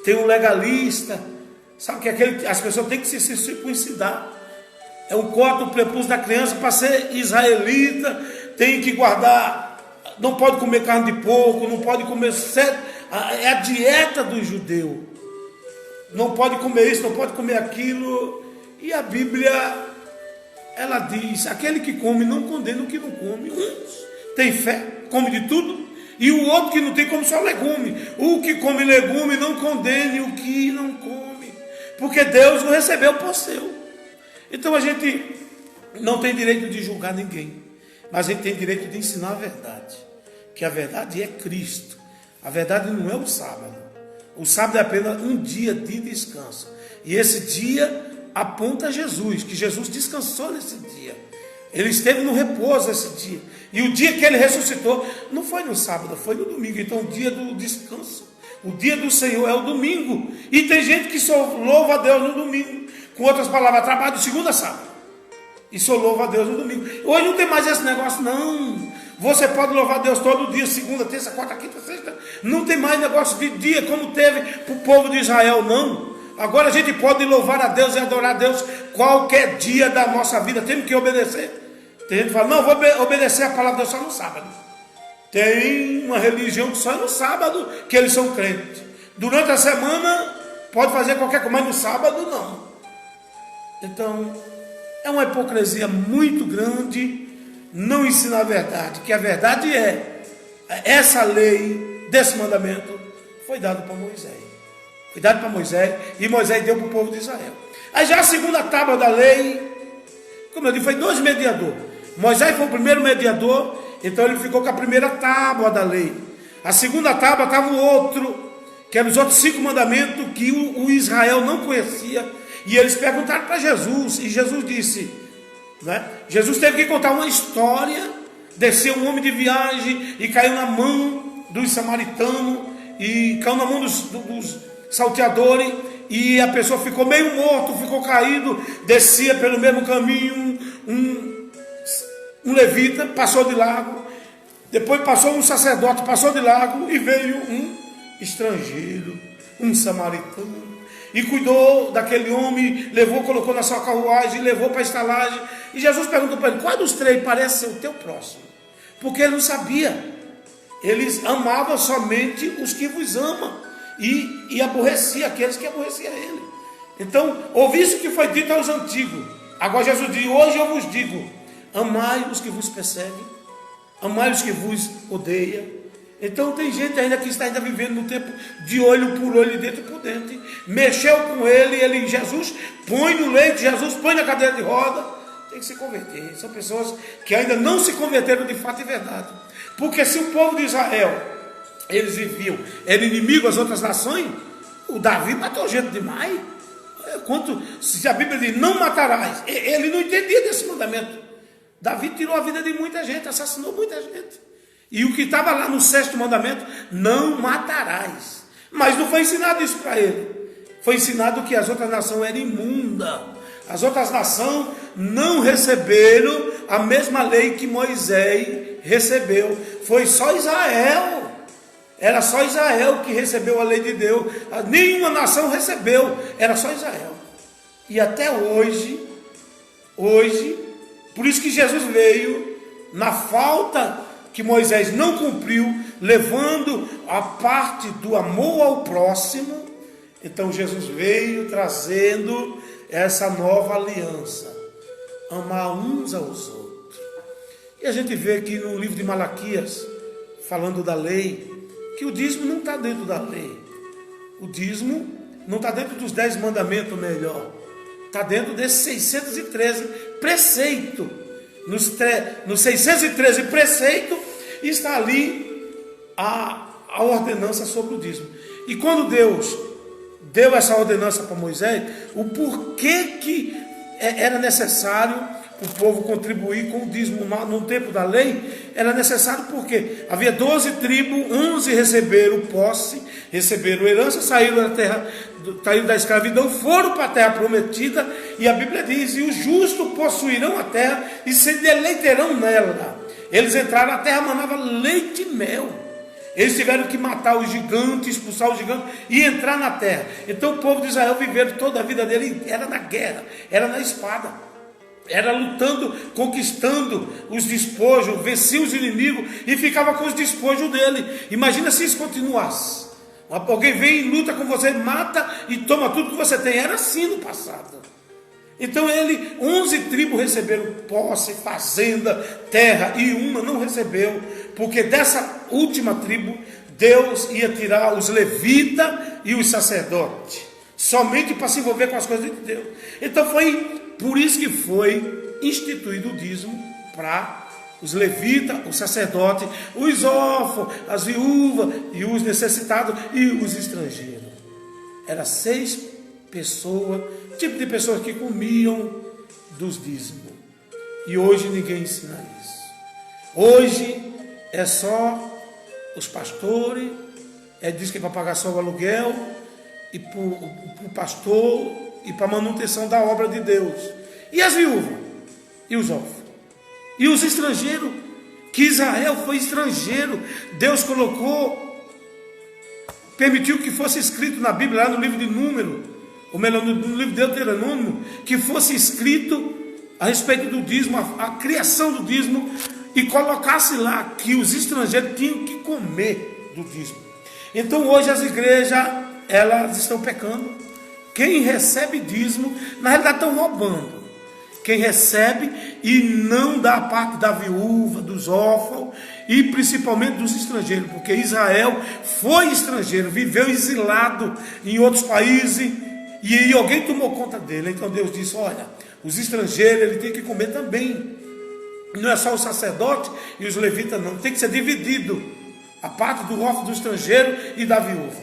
Tem um legalista, sabe que as pessoas têm que se circuncidar. É um corte do prepúcio da criança para ser israelita, tem que guardar, não pode comer carne de porco, não pode comer é a dieta do judeu. Não pode comer isso, não pode comer aquilo. E a Bíblia, ela diz, aquele que come não condena o que não come. Tem fé, come de tudo. E o outro que não tem, come só legume. O que come legume não condene o que não come, porque Deus não recebeu por seu. Então a gente não tem direito de julgar ninguém, mas a gente tem direito de ensinar a verdade, que a verdade é Cristo. A verdade não é o sábado. O sábado é apenas um dia de descanso, e esse dia aponta a Jesus, que Jesus descansou nesse dia. Ele esteve no repouso esse dia, e o dia que ele ressuscitou não foi no sábado, foi no domingo. Então o dia do descanso, o dia do Senhor é o domingo. E tem gente que só louva a Deus no domingo. Com outras palavras, trabalho de segunda a sábado, e só louva a Deus no domingo. Hoje não tem mais esse negócio, não. Você pode louvar a Deus todo dia, segunda, terça, quarta, quinta, sexta. Não tem mais negócio de dia como teve para o povo de Israel, não. Agora a gente pode louvar a Deus e adorar a Deus qualquer dia da nossa vida. Temos que obedecer. Tem gente que fala, não, vou obedecer a palavra de Deus só no sábado. Tem uma religião que só é no sábado que eles são crentes. Durante a semana pode fazer qualquer coisa, mas no sábado não. Então, é uma hipocrisia muito grande não ensinar a verdade, que a verdade essa lei desse mandamento foi dado para Moisés. Foi dado para Moisés, e Moisés deu para o povo de Israel. Aí já a segunda tábua da lei, como eu disse, foi 2 mediadores. Moisés foi o primeiro mediador, então ele ficou com a primeira tábua da lei. A segunda tábua estava o outro, que eram os outros 5 mandamentos que o Israel não conhecia. E eles perguntaram para Jesus, e Jesus disse, né? Jesus teve que contar uma história. Desceu um homem de viagem e caiu na mão dos samaritanos, e caiu na mão dos salteadores, e a pessoa ficou meio morto, ficou caído. Descia pelo mesmo caminho um levita, passou de largo. Depois passou um sacerdote, passou de largo, e veio um estrangeiro, um samaritano, e cuidou daquele homem, levou, colocou na sua carruagem, levou para a estalagem. E Jesus perguntou para ele, qual dos 3 parece ser o teu próximo? Porque ele não sabia. Eles amavam somente os que vos amam, e aborrecia aqueles que aborreciam ele. Então, ouvi isso que foi dito aos antigos. Agora Jesus diz, hoje eu vos digo, amai os que vos perseguem, amai os que vos odeiam. Então tem gente ainda que está ainda vivendo no tempo de olho por olho e dentro por dentro. Mexeu com ele, Jesus põe no leite, Jesus põe na cadeira de roda. Tem que se converter. São pessoas que ainda não se converteram de fato e verdade. Porque se o povo de Israel, eles viviam, era inimigo às outras nações, o Davi matou gente demais. Se a Bíblia diz, não matarás, ele não entendia desse mandamento. Davi tirou a vida de muita gente, assassinou muita gente. E o que estava lá no 6º mandamento, não matarás. Mas não foi ensinado isso para ele. Foi ensinado que as outras nações eram imundas. As outras nações não receberam a mesma lei que Moisés recebeu. Foi só Israel. Era só Israel que recebeu a lei de Deus. Nenhuma nação recebeu. Era só Israel. E até hoje, por isso que Jesus veio na falta que Moisés não cumpriu, levando a parte do amor ao próximo. Então Jesus veio trazendo essa nova aliança. amar uns aos outros. E a gente vê aqui no livro de Malaquias, falando da lei, que o dízimo não está dentro da lei. O dízimo não está dentro dos 10 mandamentos, melhor. Está dentro desses 613 preceitos. Nos 613 preceitos está ali a ordenança sobre o dízimo. E quando Deus deu essa ordenança para Moisés, o porquê que era necessário o povo contribuir com o dízimo no tempo da lei, era necessário porque havia 12 tribos, 11 receberam posse, receberam herança, saíram da escravidão, foram para a terra prometida, e a Bíblia diz, e os justos possuirão a terra e se deleitarão nela. Eles entraram, a terra manava leite e mel. Eles tiveram que matar os gigantes, expulsar os gigantes e entrar na terra. Então o povo de Israel viveu toda a vida dele, era na guerra, era na espada. Era lutando, conquistando os despojos, vencia os inimigos e ficava com os despojos dele. Imagina se isso continuasse. Alguém vem e luta com você, mata e toma tudo que você tem. Era assim no passado. Então 11 tribos receberam posse, fazenda, terra, e uma não recebeu, porque dessa última tribo Deus ia tirar os levitas e os sacerdotes, somente para se envolver com as coisas de Deus. Então foi por isso que foi instituído o dízimo para os levitas, os sacerdotes, os órfãos, as viúvas e os necessitados e os estrangeiros. Era 6 pessoas, tipo de pessoas que comiam dos dízimos. E hoje ninguém ensina isso. Hoje é só os pastores, diz que é para pagar só o aluguel, e para o pastor, e para a manutenção da obra de Deus. E as viúvas? E os órfãos? E os estrangeiros? Que Israel foi estrangeiro. Deus permitiu que fosse escrito na Bíblia, lá no livro de Número, ou melhor, no livro de Deuteronômio, que fosse escrito a respeito do dízimo, a criação do dízimo, e colocasse lá que os estrangeiros tinham que comer do dízimo. Então hoje as igrejas, elas estão pecando. Quem recebe dízimo, na realidade estão roubando. Quem recebe e não dá a parte da viúva, dos órfãos e principalmente dos estrangeiros, porque Israel foi estrangeiro, viveu exilado em outros países e alguém tomou conta dele. Então Deus disse, olha, os estrangeiros ele tem que comer também. Não é só o sacerdote e os levitas não, tem que ser dividido a parte do órfão, do estrangeiro e da viúva.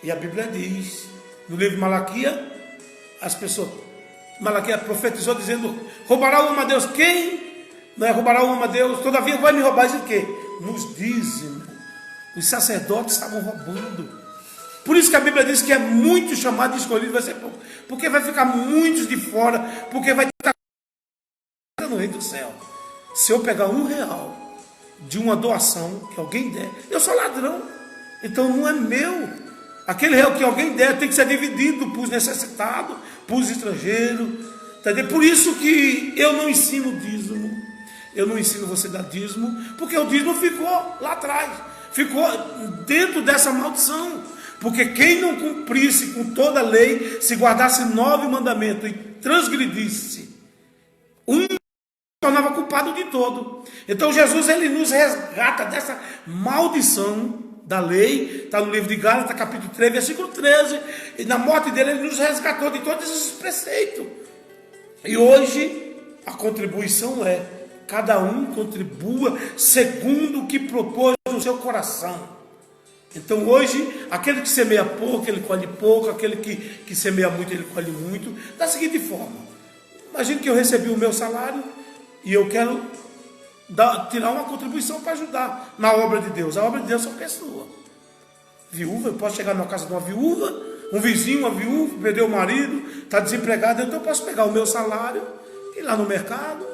E a Bíblia diz, no livro de Malaquias, Malaquias profetizou dizendo, roubará o homem a Deus quem? Não é roubará o homem a Deus, todavia vai me roubar de quê? Nos dízimos. Os sacerdotes estavam roubando. Por isso que a Bíblia diz que é muito chamado e escolhido vai ser pouco. Porque vai ficar muitos de fora, porque vai estar no reino do céu. Se eu pegar R$1 de uma doação que alguém der, eu sou ladrão, então não é meu. Aquele real que alguém der tem que ser dividido para os necessitados, para os estrangeiros. Entendeu? Por isso que eu não ensino dízimo. Eu não ensino você a dar dízimo, porque o dízimo ficou lá atrás. Ficou dentro dessa maldição. Porque quem não cumprisse com toda a lei, se guardasse 9 mandamentos e transgredisse, tornava culpado de todo. Então Jesus ele nos resgata dessa maldição da lei, está no livro de Gálatas, capítulo 3, versículo 13, e na morte dele ele nos resgatou de todos esses preceitos. E hoje a contribuição é, cada um contribua segundo o que propôs no seu coração. Então hoje, aquele que semeia pouco, ele colhe pouco, aquele que semeia muito, ele colhe muito, da seguinte forma, imagine que eu recebi o meu salário, e eu quero tirar uma contribuição para ajudar na obra de Deus. A obra de Deus é uma pessoa. Viúva, eu posso chegar na casa de uma viúva, um vizinho, uma viúva, perdeu o marido, está desempregado, então eu posso pegar o meu salário, ir lá no mercado,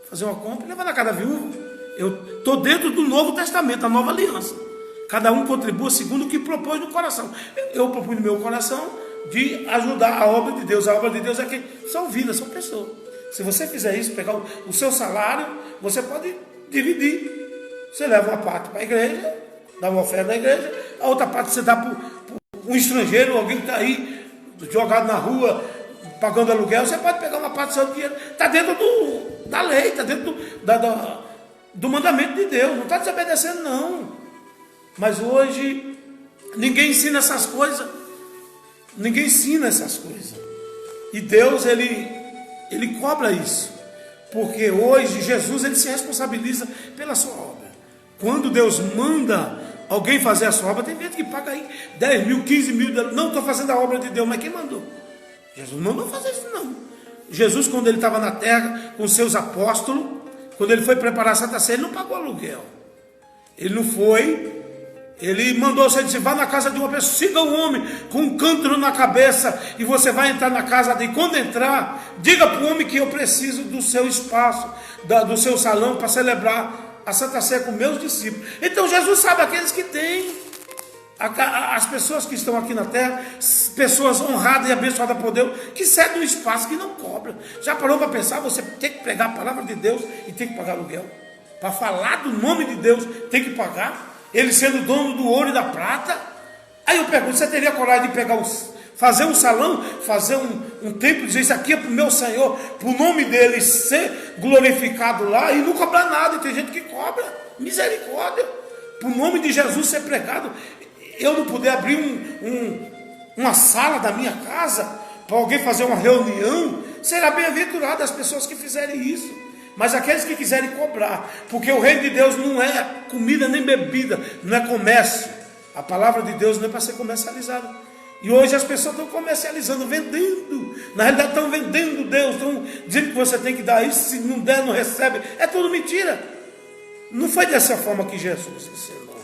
fazer uma compra e levar na casa da viúva. Eu estou dentro do Novo Testamento, a nova aliança. Cada um contribua segundo o que propôs no coração. Eu propus no meu coração de ajudar a obra de Deus. A obra de Deus é que são vidas, são pessoas. Se você fizer isso, pegar o seu salário, você pode dividir. Você leva uma parte para a igreja, dá uma oferta na igreja, a outra parte você dá para um estrangeiro, alguém que está aí jogado na rua, pagando aluguel, você pode pegar uma parte do seu dinheiro. Está dentro da lei, está dentro do mandamento de Deus. Não está desobedecendo, não. Mas hoje, ninguém ensina essas coisas. Ninguém ensina essas coisas. E Deus, Ele cobra isso. Porque hoje, Jesus, Ele se responsabiliza pela sua obra. Quando Deus manda alguém fazer a sua obra, tem gente que paga aí 10 mil, 15 mil. Não estou fazendo a obra de Deus, mas quem mandou? Jesus não mandou fazer isso, não. Jesus, quando Ele estava na terra com seus apóstolos, quando Ele foi preparar a Santa Ceia, Ele não pagou aluguel. Ele não foi. Ele mandou você dizer, vá na casa de uma pessoa, siga um homem com um cântaro na cabeça, e você vai entrar na casa dele. Quando entrar, diga para o homem que eu preciso do seu espaço, do seu salão, para celebrar a Santa Ceia com meus discípulos. Então Jesus sabe aqueles que têm, as pessoas que estão aqui na terra, pessoas honradas e abençoadas por Deus, que cedem um espaço, que não cobram. Já parou para pensar? Você tem que pregar a palavra de Deus e tem que pagar aluguel. Para falar do nome de Deus, tem que pagar. Ele sendo dono do ouro e da prata. Aí eu pergunto, você teria coragem de pegar fazer um salão, fazer um templo, dizer isso aqui é para o meu Senhor, para o nome dele ser glorificado lá e não cobrar nada? E tem gente que cobra. Misericórdia. Para o nome de Jesus ser pregado. Eu não puder abrir uma sala da minha casa para alguém fazer uma reunião, será bem-aventurado as pessoas que fizerem isso. Mas aqueles que quiserem cobrar, porque o reino de Deus não é comida nem bebida, não é comércio. A palavra de Deus não é para ser comercializada. E hoje as pessoas estão comercializando, vendendo. Na realidade estão vendendo Deus, estão dizendo que você tem que dar isso, se não der, não recebe. É tudo mentira. Não foi dessa forma que Jesus ensinou.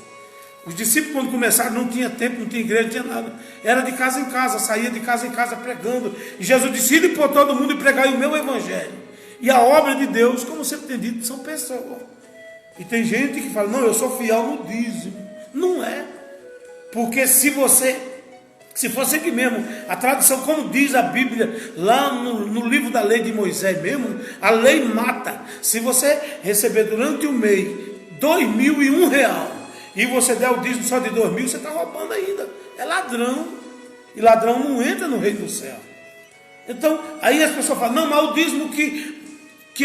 Os discípulos, quando começaram, não tinha tempo, não tinha igreja, não tinha nada. Era de casa em casa, saía de casa em casa pregando. E Jesus disse, ide por todo mundo e pregai o meu evangelho. E a obra de Deus, como sempre tem dito, são pessoas. E tem gente que fala, não, eu sou fiel no dízimo. Não é. Porque se fosse aqui mesmo, a tradução, como diz a Bíblia, lá no livro da lei de Moisés mesmo, a lei mata. Se você receber durante um mês R$2.001, e você der o dízimo só de 2.000, você está roubando ainda. É ladrão. E ladrão não entra no reino do céu. Então, aí as pessoas falam, não, mas o dízimo que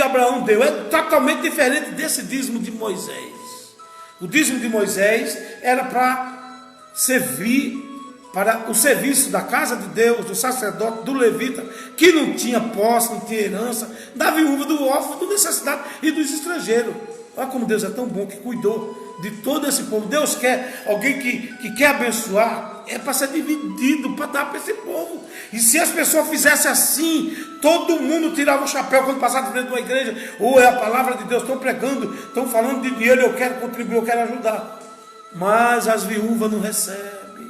Abraão deu é totalmente diferente desse dízimo de Moisés. O dízimo de Moisés era para servir para o serviço da casa de Deus, do sacerdote, do levita, que não tinha posse, não tinha herança, da viúva, do órfão, do necessitado e dos estrangeiros. Olha como Deus é tão bom que cuidou de todo esse povo. Deus quer alguém que quer abençoar, é para ser dividido, para dar para esse povo. E se as pessoas fizessem assim, todo mundo tirava o chapéu quando passava dentro de uma igreja, ou é a palavra de Deus, estão pregando, estão falando de dinheiro, eu quero contribuir, eu quero ajudar. Mas as viúvas não recebem,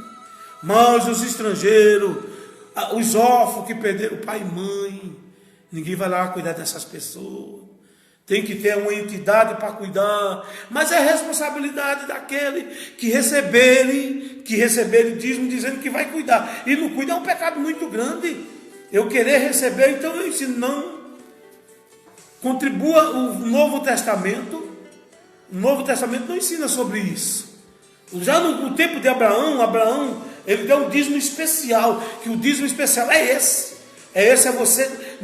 mas os estrangeiros, os órfãos que perderam pai e mãe, ninguém vai lá cuidar dessas pessoas. Tem que ter uma entidade para cuidar, mas é responsabilidade daquele que receberem dízimo, dizendo que vai cuidar, e não cuida. É um pecado muito grande, eu querer receber. Então eu ensino, não, contribua. O Novo Testamento não ensina sobre isso. Já no tempo de Abraão, ele deu um dízimo especial, que o dízimo especial é esse, é você,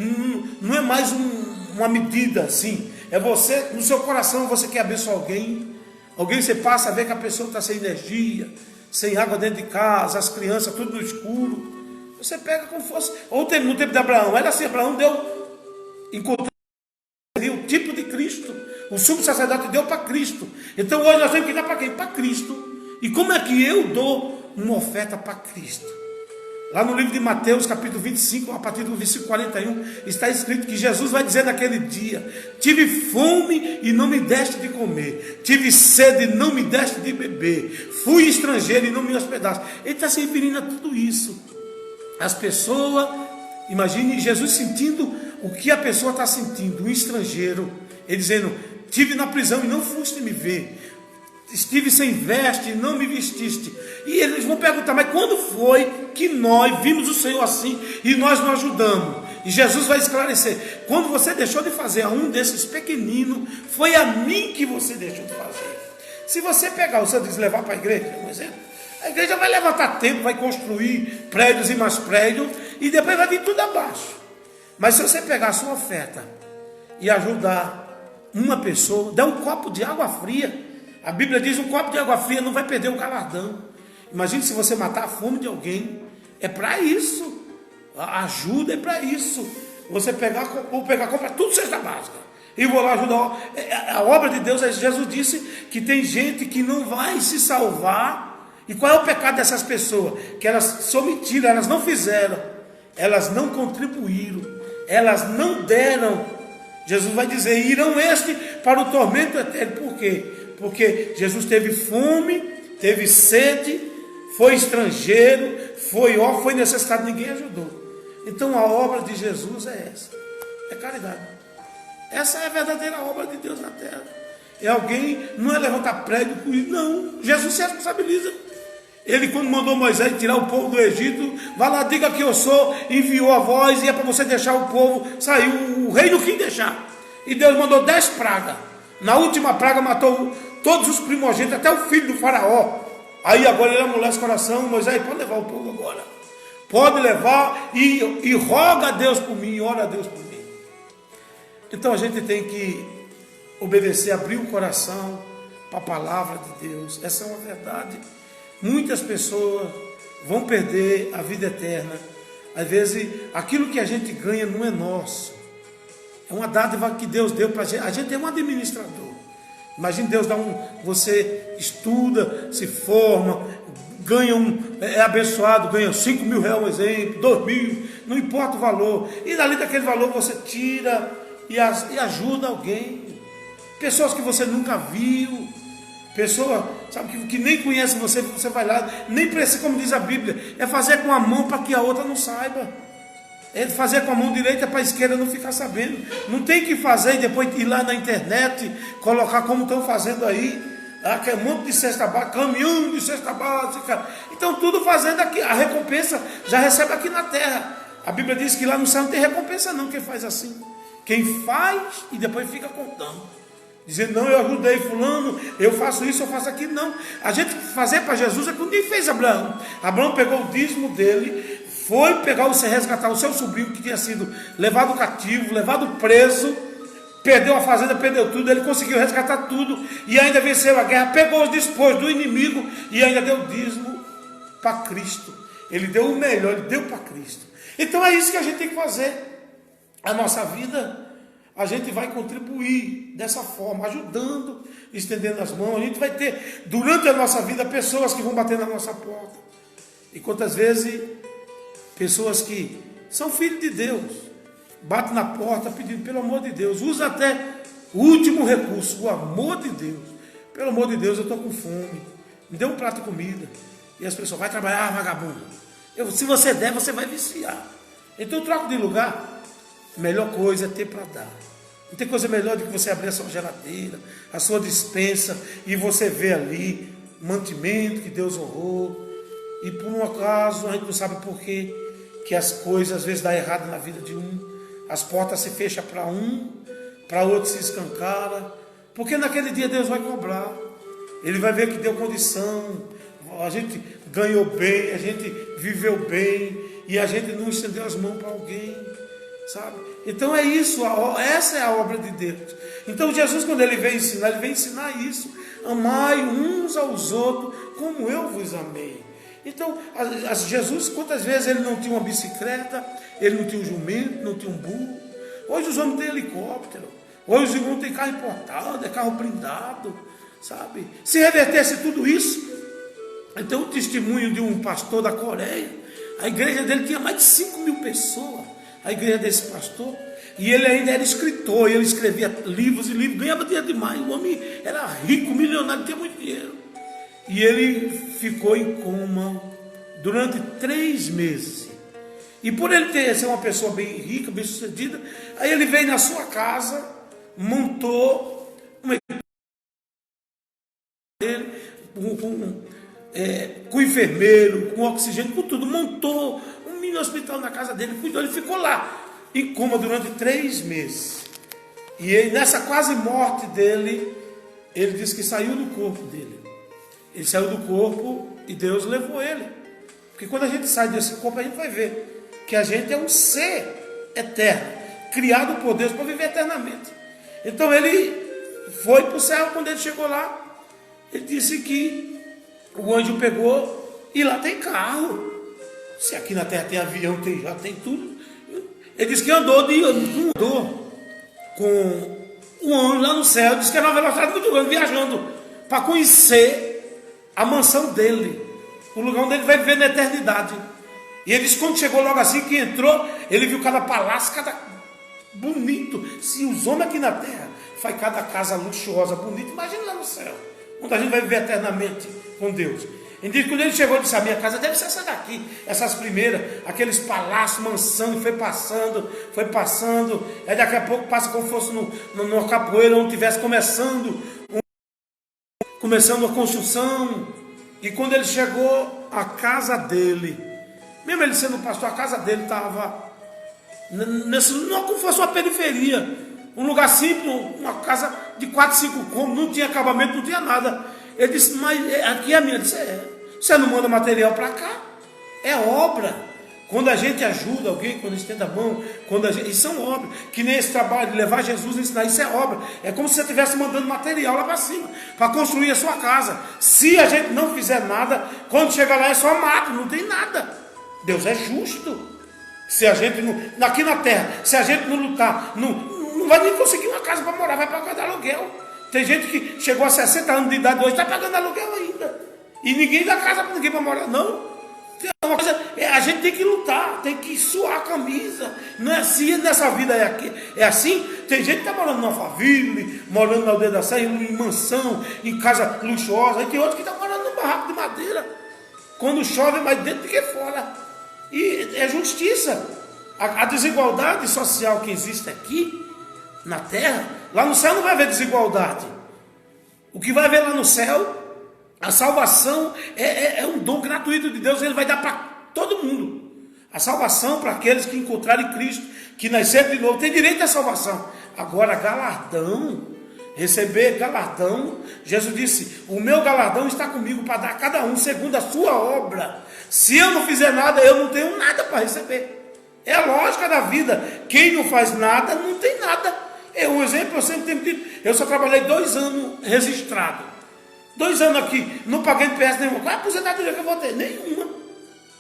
não é mais uma medida assim. É você, no seu coração, você quer abençoar alguém você passa a ver que a pessoa está sem energia, sem água dentro de casa, as crianças tudo no escuro, você pega como fosse. Ou no tempo de Abraão, era assim, Abraão encontrou o tipo de Cristo, o sumo sacerdote deu para Cristo. Então hoje nós temos que dar para quem? Para Cristo. E como é que eu dou uma oferta para Cristo? Lá no livro de Mateus, capítulo 25, a partir do versículo 41, está escrito que Jesus vai dizer naquele dia: tive fome e não me deste de comer, tive sede e não me deste de beber, fui estrangeiro e não me hospedaste. Ele está se referindo a tudo isso. As pessoas, imagine Jesus sentindo o que a pessoa está sentindo, um estrangeiro, ele dizendo: tive na prisão e não foste me ver, estive sem veste e não me vestiste. E eles vão perguntar: mas quando foi que nós vimos o Senhor assim e nós não ajudamos? E Jesus vai esclarecer: quando você deixou de fazer a um desses pequeninos, foi a mim que você deixou de fazer. Se você pegar o seu Deus e levar para a igreja, um exemplo, a igreja vai levantar tempo, vai construir prédios e mais prédios, e depois vai vir tudo abaixo. Mas se você pegar a sua oferta e ajudar uma pessoa, der um copo de água fria, a Bíblia diz: um copo de água fria não vai perder o galardão. Imagine se você matar a fome de alguém. É para isso. A ajuda é para isso. Você compra tudo cesta básica e vou lá ajudar. A obra de Deus, Jesus disse que tem gente que não vai se salvar. E qual é o pecado dessas pessoas? Que elas se omitiram, elas não fizeram, elas não contribuíram, elas não deram. Jesus vai dizer: irão para o tormento eterno. Por quê? Porque Jesus teve fome, teve sede, foi estrangeiro, foi órfão, foi necessitado, ninguém ajudou. Então a obra de Jesus é essa, é caridade. Essa é a verdadeira obra de Deus na terra. É alguém, não é levantar prédio, não, Jesus se responsabiliza. Ele, quando mandou Moisés tirar o povo do Egito, vai lá, diga que eu sou, enviou a voz, e é para você deixar o povo sair. O rei não quis deixar, e Deus mandou 10 pragas. Na última praga matou todos os primogênitos, até o filho do faraó. Aí agora ele amolece o coração: Moisés, pode levar o povo agora, pode levar, e roga a Deus por mim, e ora a Deus por mim. Então a gente tem que obedecer, abrir o coração para a palavra de Deus. Essa é uma verdade. Muitas pessoas vão perder a vida eterna. Às vezes aquilo que a gente ganha não é nosso, é uma dádiva que Deus deu para a gente. A gente é um administrador. Imagine Deus dá você estuda, se forma, ganha é abençoado, ganha 5 mil reais, um exemplo, 2 mil, não importa o valor, e dali daquele valor você tira e ajuda alguém. Pessoas que você nunca viu, pessoa, sabe, que nem conhece você, você vai lá, nem precisa, como diz a Bíblia, é fazer com a mão para que a outra não saiba. É fazer com a mão direita para a esquerda não ficar sabendo. Não tem que fazer e depois ir lá na internet, colocar como estão fazendo aí, aquele monte de cesta básica, caminhão de cesta básica. Então tudo fazendo aqui, a recompensa já recebe aqui na terra. A Bíblia diz que lá no céu não tem recompensa não, quem faz assim. Quem faz e depois fica contando, dizendo: não, eu ajudei fulano, eu faço isso, eu faço aquilo. Não, a gente fazer para Jesus é como ninguém fez Abraão. Abraão pegou o dízimo dele, foi resgatar o seu sobrinho que tinha sido levado cativo, levado preso, perdeu a fazenda, perdeu tudo. Ele conseguiu resgatar tudo e ainda venceu a guerra, pegou os despojos do inimigo e ainda deu dízimo para Cristo. Ele deu o melhor, ele deu para Cristo. Então é isso que a gente tem que fazer. A nossa vida, a gente vai contribuir dessa forma, ajudando, estendendo as mãos. A gente vai ter, durante a nossa vida, pessoas que vão bater na nossa porta. E quantas vezes pessoas que são filhos de Deus batem na porta pedindo: pelo amor de Deus, usa até o último recurso, o amor de Deus. Pelo amor de Deus, eu estou com fome, me dê um prato de comida. E as pessoas: vai trabalhar, vagabundo. Se você der, você vai viciar. Então eu troco de lugar. A melhor coisa é ter para dar. Não tem coisa melhor do que você abrir a sua geladeira, a sua despensa, e você vê ali mantimento que Deus honrou. E por um acaso, a gente não sabe por quê, que as coisas às vezes dão errado na vida de um. As portas se fecham para outro se escancara. Porque naquele dia Deus vai cobrar. Ele vai ver que deu condição. A gente ganhou bem, a gente viveu bem, e a gente não estendeu as mãos para alguém. Sabe? Então é isso, essa é a obra de Deus. Então Jesus, quando ele vem ensinar isso: amai uns aos outros como eu vos amei. Então Jesus, quantas vezes ele não tinha uma bicicleta, ele não tinha um jumento, não tinha um burro. Hoje os homens têm helicóptero, hoje os irmãos têm carro importado, é carro blindado, sabe? Se revertesse tudo isso, tem um testemunho de um pastor da Coreia. A igreja dele tinha mais de 5 mil pessoas. A igreja desse pastor, e ele ainda era escritor, ele escrevia livros e livros, ganhava dinheiro demais. O homem era rico, milionário, tinha muito dinheiro. E ele ficou em coma durante 3 meses. E por ele ser uma pessoa bem rica, bem sucedida, aí ele veio na sua casa, montou uma dele, com enfermeiro, com oxigênio, com tudo, montou no hospital na casa dele, cuidou, ele ficou lá em coma durante 3 meses. E ele, nessa quase morte dele, ele disse que saiu do corpo dele. Ele saiu do corpo e Deus levou ele. Porque quando a gente sai desse corpo, a gente vai ver que a gente é um ser eterna, criado por Deus para viver eternamente. Então ele foi para o céu. Quando ele chegou lá, ele disse que o anjo pegou e lá tem carro. Se aqui na terra tem avião, já tem tudo. Ele disse que andou com um anjo lá no céu. Disse que era uma velocidade muito grande, viajando para conhecer a mansão dele, o lugar onde ele vai viver na eternidade. E ele disse que quando chegou logo assim que entrou, ele viu cada palácio, cada bonito. Se os homens aqui na terra faz cada casa luxuosa, bonita, imagina lá no céu, onde a gente vai viver eternamente com Deus. Ele disse que quando ele chegou, ele disse: a minha casa deve ser essa daqui, essas primeiras, aqueles palácios, mansão, e foi passando, aí daqui a pouco passa como se fosse numa capoeira, onde estivesse começando a construção. E quando ele chegou, a casa dele, mesmo ele sendo pastor, a casa dele estava não como fosse uma periferia, um lugar simples, uma casa de 4, 5 cômodos, não tinha acabamento, não tinha nada. Ele disse: mas aqui é a minha. Ele disse: você não manda material para cá? É obra. Quando a gente ajuda alguém, quando estende a mão, isso são obras. Que nem esse trabalho de levar Jesus e ensinar, isso é obra. É como se você estivesse mandando material lá para cima, para construir a sua casa. Se a gente não fizer nada, quando chega lá é só mato, não tem nada. Deus é justo. Se a gente não, aqui na terra, se a gente não lutar, não vai nem conseguir uma casa para morar, vai pagar de aluguel. Tem gente que chegou a 60 anos de idade hoje, está pagando aluguel ainda. E ninguém dá casa para ninguém para morar, não. Uma coisa, a gente tem que lutar, tem que suar a camisa. Não é assim, nessa vida é assim. Tem gente que está morando numa família, morando na aldeia da Serra, em mansão, em casa luxuosa. E tem outros que estão morando num barraco de madeira. Quando chove, é mais dentro do que fora. E é justiça. A desigualdade social que existe aqui na terra, lá no céu não vai haver desigualdade. O que vai haver lá no céu, a salvação é um dom gratuito de Deus. Ele vai dar para todo mundo. A salvação para aqueles que encontrarem Cristo, que nasceram de novo, tem direito à salvação. Agora, galardão, receber galardão, Jesus disse: o meu galardão está comigo para dar a cada um segundo a sua obra. Se eu não fizer nada, eu não tenho nada para receber. É a lógica da vida. Quem não faz nada, não tem nada. Um exemplo, eu sempre tenho dito: eu só trabalhei 2 anos registrado. 2 anos aqui, não paguei IPS nenhuma. Qual é a aposentadoria que eu vou ter? Nenhuma.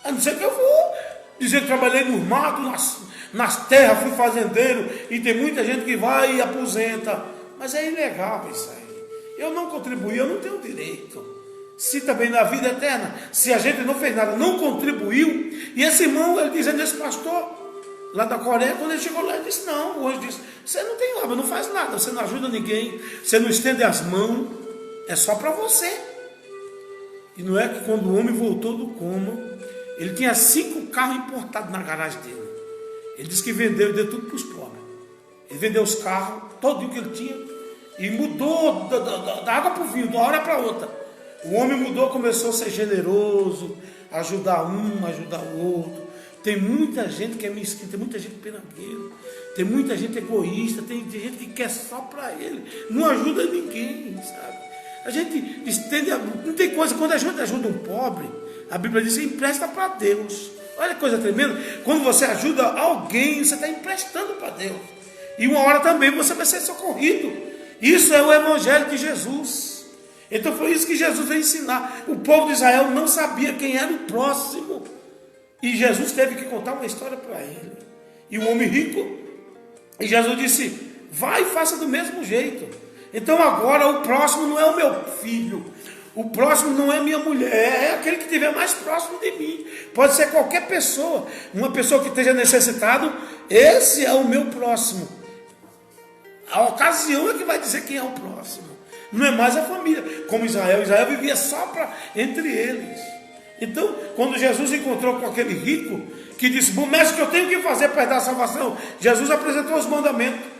A não ser que eu vou dizer que trabalhei nos matos, nas terras, fui fazendeiro, e tem muita gente que vai e aposenta. Mas é ilegal isso aí. Eu não contribuí, eu não tenho direito. Se também na vida eterna, se a gente não fez nada, não contribuiu. E esse irmão, ele dizendo, esse pastor lá da Coreia, quando ele chegou lá, ele disse: não, o anjo disse: você não tem obra, não faz nada, você não ajuda ninguém, você não estende as mãos, é só para você. E não é que quando o homem voltou do coma, ele tinha 5 carros importados na garagem dele. Ele disse que vendeu e deu tudo para os pobres. Ele vendeu os carros, todo o que ele tinha, e mudou da água para o vinho, de uma hora para outra. O homem mudou, começou a ser generoso, ajudar um, ajudar o outro. Tem muita gente que é mesquinha, tem muita gente pirangueira, tem muita gente egoísta, tem gente que quer só para ele, não ajuda ninguém, sabe? A gente estende, não tem coisa, quando a gente ajuda um pobre, a Bíblia diz: empresta para Deus. Olha que coisa tremenda, quando você ajuda alguém, você está emprestando para Deus. E uma hora também você vai ser socorrido. Isso é o Evangelho de Jesus. Então foi isso que Jesus veio ensinar. O povo de Israel não sabia quem era o próximo. E Jesus teve que contar uma história para ele. E o homem rico, e Jesus disse: vai e faça do mesmo jeito. Então agora o próximo não é o meu filho, o próximo não é minha mulher, é aquele que estiver mais próximo de mim. Pode ser qualquer pessoa, uma pessoa que esteja necessitado, esse é o meu próximo. A ocasião é que vai dizer quem é o próximo. Não é mais a família, como Israel. Israel vivia só entre eles. Então, quando Jesus encontrou com aquele rico, que disse: bom mestre, que eu tenho que fazer para dar a salvação? Jesus apresentou os mandamentos.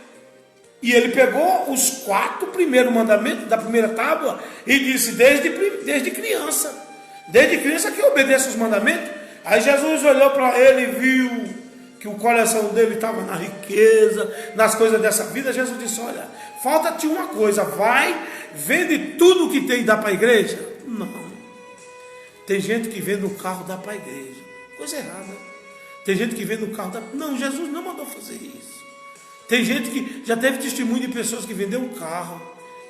E ele pegou os 4 primeiros mandamentos da primeira tábua e disse: desde criança que eu obedeço os mandamentos. Aí Jesus olhou para ele e viu que o coração dele estava na riqueza, nas coisas dessa vida. Jesus disse: olha, falta-te uma coisa, vai, vende tudo o que tem e dá para a igreja. Não, tem gente que vende um carro e dá para a igreja, coisa errada. Tem gente que vê no carro, não, Jesus não mandou fazer isso. Tem gente que já teve testemunho de pessoas que vendeu um carro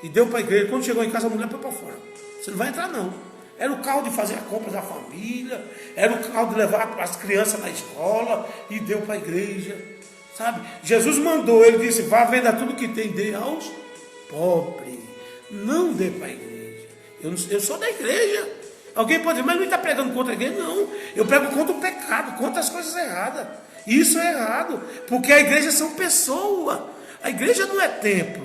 e deu para a igreja. Quando chegou em casa, a mulher foi para fora. Você não vai entrar, não. Era o carro de fazer a compra da família, era o carro de levar as crianças na escola e deu para a igreja. Sabe? Jesus mandou, ele disse, vá vender tudo que tem, dê aos pobres. Não dê para a igreja. Eu sou da igreja. Alguém pode dizer, mas não está pregando contra a igreja? Não, eu prego contra o pecado, contra as coisas erradas. Isso é errado, porque a igreja são pessoas. A igreja não é templo.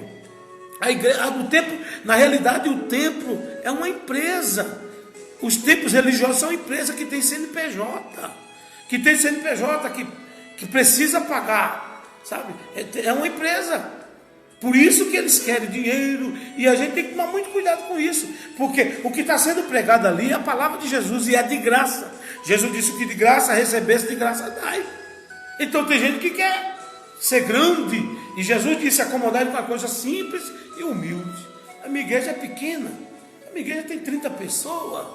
O templo, na realidade, o templo é uma empresa. Os templos religiosos são empresas que têm CNPJ, que precisa pagar, sabe? É uma empresa. Por isso que eles querem dinheiro, e a gente tem que tomar muito cuidado com isso, porque o que está sendo pregado ali é a palavra de Jesus, e é de graça. Jesus disse que de graça recebesse, de graça dai. Então tem gente que quer ser grande, e Jesus disse acomodar com uma coisa simples e humilde. A minha igreja é pequena, a minha igreja tem 30 pessoas,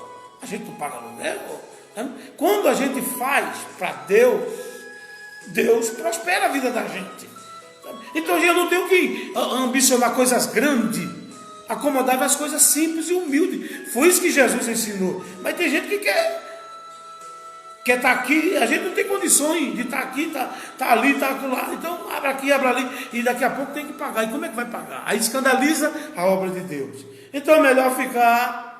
a gente não paga aluguel. Quando a gente faz para Deus, Deus prospera a vida da gente. Então eu não tenho que ambicionar coisas grandes, acomodar as coisas simples e humildes. Foi isso que Jesus ensinou. Mas tem gente que quer estar aqui, a gente não tem condições de estar aqui, tá ali, tá lá. Então abre aqui, abre ali, e daqui a pouco tem que pagar. E como é que vai pagar? Aí escandaliza a obra de Deus. Então é melhor ficar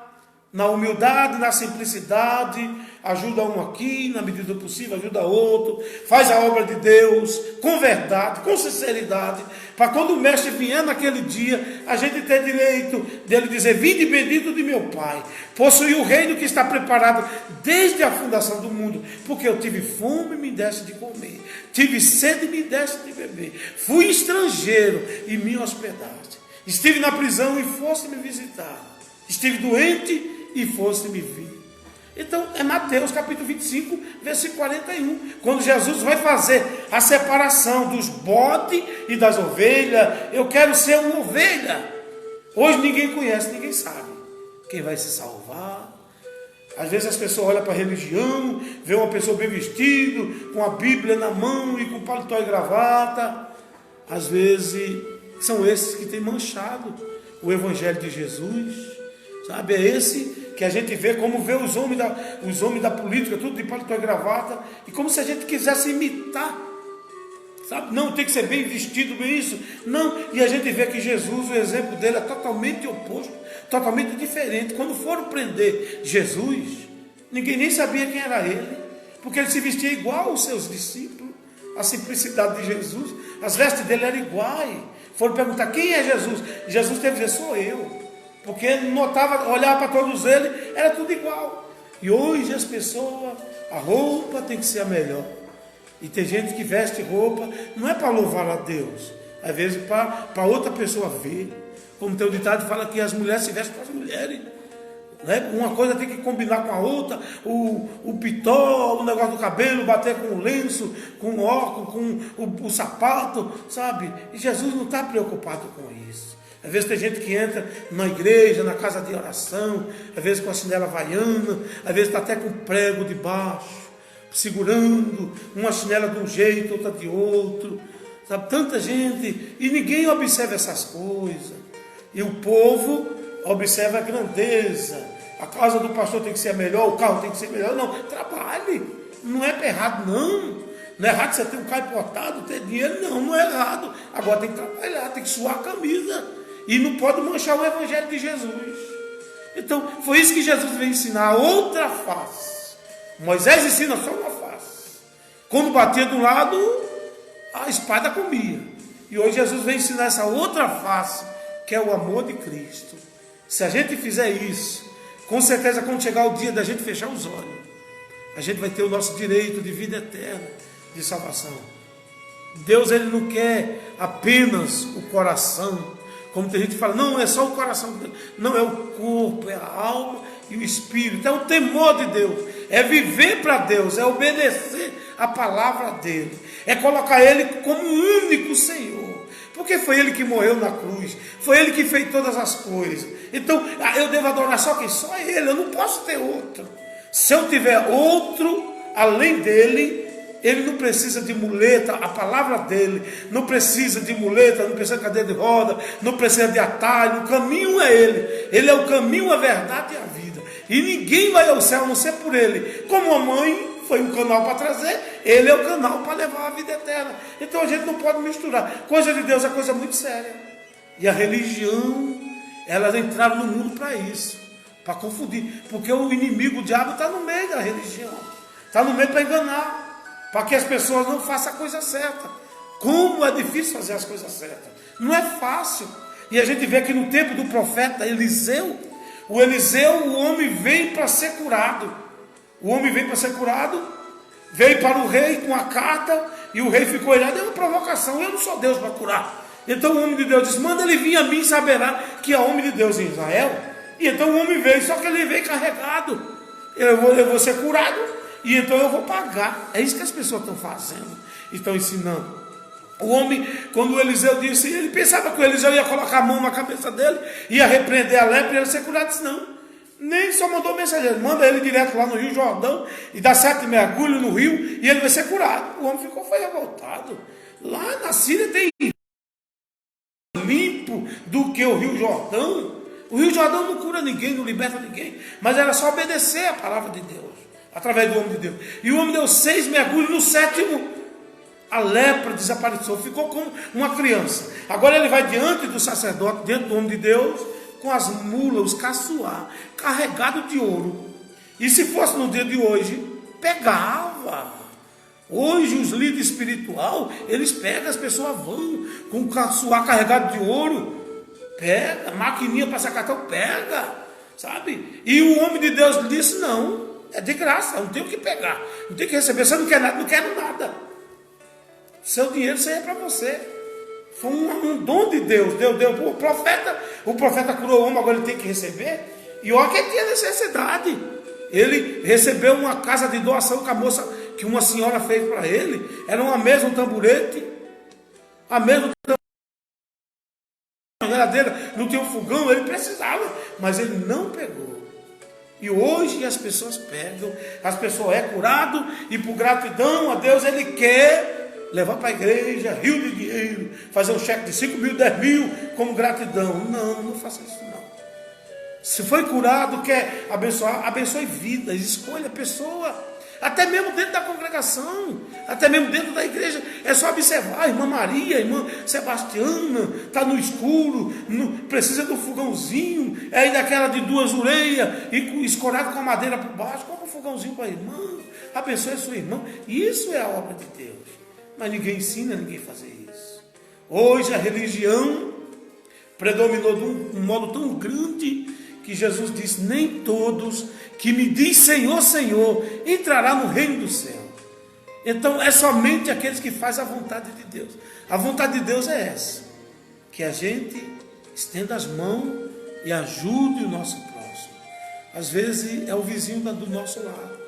na humildade, na simplicidade, ajuda um aqui, na medida do possível, ajuda outro, faz a obra de Deus com verdade, com sinceridade, para quando o mestre vier naquele dia, a gente ter direito dele dizer, vinde bendito de meu Pai, possui o reino que está preparado desde a fundação do mundo, porque eu tive fome e me deste de comer, tive sede e me deste de beber, fui estrangeiro e me hospedaste, estive na prisão e foste me visitar, estive doente e fosse me vir. Então é Mateus capítulo 25, versículo 41, quando Jesus vai fazer a separação dos bodes e das ovelhas. Eu quero ser uma ovelha. Hoje ninguém conhece, ninguém sabe quem vai se salvar. Às vezes as pessoas olham para a religião, vê uma pessoa bem vestida, com a Bíblia na mão e com paletó e gravata. Às vezes são esses que têm manchado o Evangelho de Jesus. Sabe, é esse que a gente vê como vê os homens da política, tudo de paletó e gravata, e como se a gente quisesse imitar, sabe, não, tem que ser bem vestido, bem isso, não, e a gente vê que Jesus, o exemplo dele é totalmente oposto, totalmente diferente. Quando foram prender Jesus, ninguém nem sabia quem era ele, porque ele se vestia igual aos seus discípulos, a simplicidade de Jesus, as vestes dele eram iguais. Foram perguntar, quem é Jesus? Jesus teve que dizer, sou eu. Porque notava, olhava para todos eles, era tudo igual. E hoje as pessoas, a roupa tem que ser a melhor. E tem gente que veste roupa, não é para louvar a Deus, às vezes para outra pessoa ver. Como tem o ditado que fala que as mulheres se vestem para as mulheres. Né? Uma coisa tem que combinar com a outra, o pitó, o negócio do cabelo, bater com o lenço, com o óculos, com o sapato, sabe? E Jesus não está preocupado com isso. Às vezes tem gente que entra na igreja, na casa de oração, às vezes com a chinela havaiana, às vezes está até com prego debaixo, segurando uma chinela de um jeito, outra de outro, sabe? Tanta gente, e ninguém observa essas coisas, e o povo observa a grandeza, a casa do pastor tem que ser melhor, o carro tem que ser melhor. Não, trabalhe, não é errado não é errado você ter um carro importado, ter dinheiro, não é errado, agora tem que trabalhar, tem que suar a camisa, e não pode manchar o Evangelho de Jesus. Então, foi isso que Jesus veio ensinar, a outra face. Moisés ensina só uma face. Quando batia de um lado, a espada comia. E hoje Jesus vem ensinar essa outra face, que é o amor de Cristo. Se a gente fizer isso, com certeza quando chegar o dia da gente fechar os olhos, a gente vai ter o nosso direito de vida eterna, de salvação. Deus, ele não quer apenas o coração. Como tem gente que fala, não, é só o coração. Não, é o corpo, é a alma e o espírito. É o temor de Deus. É viver para Deus, é obedecer a palavra dele. É colocar ele como o único Senhor. Porque foi ele que morreu na cruz. Foi ele que fez todas as coisas. Então, eu devo adorar só quem? Só ele. Eu não posso ter outro. Se eu tiver outro, além dele, Ele não precisa de muleta, a palavra dele não precisa de muleta, não precisa de cadeira de roda, não precisa de atalho. O caminho é ele. Ele é o caminho, a verdade e a vida. E ninguém vai ao céu a não ser por ele. Como a mãe foi um canal para trazer, ele é o canal para levar a vida eterna. Então a gente não pode misturar. Coisa de Deus é coisa muito séria. E a religião, elas entraram no mundo para isso, para confundir. Porque o inimigo, o diabo, está no meio da religião. Está no meio para enganar, para que as pessoas não façam a coisa certa. Como é difícil fazer as coisas certas. Não é fácil. E a gente vê que no tempo do profeta Eliseu, o homem veio para ser curado. O homem veio para ser curado, veio para o rei com a carta, e o rei ficou irado. É uma provocação, eu não sou Deus para curar. Então o homem de Deus disse, manda ele vir a mim e saberá que é homem de Deus em Israel. E então o homem veio, só que ele veio carregado. Eu vou ser curado, e então eu vou pagar. É isso que as pessoas estão fazendo, estão ensinando. O homem, quando o Eliseu disse, ele pensava que o Eliseu ia colocar a mão na cabeça dele, ia repreender a lepra e ele ia ser curado. Disse, não. Nem só mandou mensageiro, manda ele direto lá no Rio Jordão e dá 7 mergulhos no rio e ele vai ser curado. O homem foi revoltado. Lá na Síria tem limpo do que o Rio Jordão. O Rio Jordão não cura ninguém, não liberta ninguém, mas era só obedecer a palavra de Deus, através do homem de Deus. E o homem deu 6 mergulhos, no 7º a lepra desapareceu, ficou como uma criança. Agora ele vai diante do sacerdote, diante do homem de Deus, com as mulas, os caçoar, carregado de ouro. E se fosse no dia de hoje, pegava. Hoje os líderes espiritual, eles pegam, as pessoas vão com o caçoar carregado de ouro, pega, maquininha para sacar, pega, sabe? E o homem de Deus disse, não, é de graça, não tenho o que pegar, não tenho que receber, você não quer nada, não quero nada. Seu dinheiro isso aí é para você. Foi um dom de Deus. Deus deu o profeta curou o homem, agora ele tem que receber. E olha que ele tinha necessidade. Ele recebeu uma casa de doação que uma senhora fez para ele. Era uma mesa, um tamborete. A mesa, uma geladeira, não tinha um fogão, ele precisava, mas ele não pegou. E hoje as pessoas pegam, as pessoas é curado, e por gratidão a Deus ele quer levar para a igreja, rio de dinheiro, fazer um cheque de 5 mil, 10 mil, como gratidão. Não, não faça isso não. Se foi curado, quer abençoar, abençoe vidas, escolha a pessoa, até mesmo dentro da congregação, até mesmo dentro da igreja, é só observar, a irmã Maria, a irmã Sebastiana, está no escuro, precisa do fogãozinho, é aí daquela de 2 orelhas, e escorado com a madeira por baixo, compra um fogãozinho para a irmã, abençoe a sua irmã. Isso é a obra de Deus. Mas ninguém ensina ninguém a fazer isso. Hoje a religião predominou de um modo tão grande que Jesus disse, nem todos que me diz Senhor, Senhor, entrará no reino do céu. Então é somente aqueles que fazem a vontade de Deus. A vontade de Deus é essa, que a gente estenda as mãos e ajude o nosso próximo. Às vezes é o vizinho do nosso lado,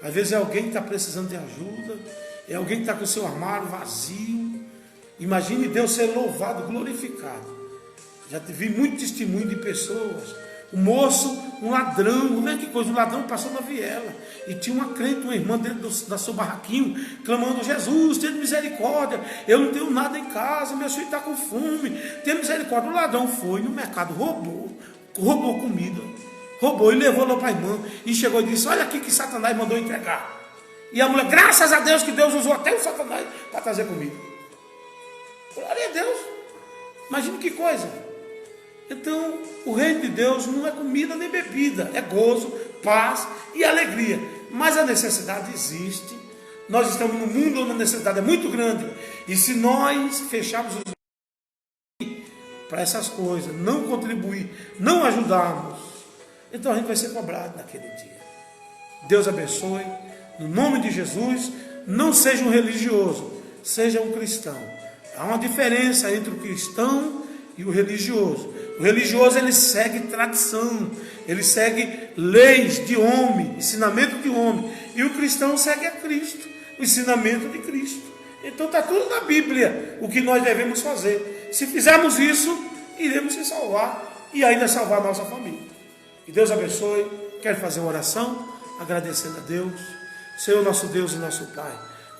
às vezes é alguém que está precisando de ajuda, é alguém que está com o seu armário vazio. Imagine Deus ser louvado, glorificado. Já vi muito testemunho de pessoas. O moço, um ladrão, não é que coisa, um ladrão passou na viela. E tinha uma crente, uma irmã dentro da seu barraquinho, clamando, Jesus, tenha misericórdia, eu não tenho nada em casa, meu filho está com fome, tenha misericórdia. O ladrão foi no mercado, roubou comida, roubou e levou lá para a irmã. E chegou e disse, olha aqui que Satanás mandou entregar. E a mulher, graças a Deus que Deus usou até o Satanás para trazer comida. Glória a Deus. Imagina que coisa. Então, o reino de Deus não é comida nem bebida. É gozo, paz e alegria. Mas a necessidade existe. Nós estamos num mundo onde a necessidade é muito grande. E se nós fecharmos os olhos para essas coisas, não contribuir, não ajudarmos, então a gente vai ser cobrado naquele dia. Deus abençoe. No nome de Jesus, não seja um religioso, seja um cristão. Há uma diferença entre o cristão e o religioso. O religioso, ele segue tradição, ele segue leis de homem, ensinamento de homem. E o cristão segue a Cristo, o ensinamento de Cristo. Então está tudo na Bíblia, o que nós devemos fazer. Se fizermos isso, iremos se salvar e ainda salvar a nossa família. Que Deus abençoe. Quero fazer uma oração, agradecendo a Deus. Senhor nosso Deus e nosso Pai,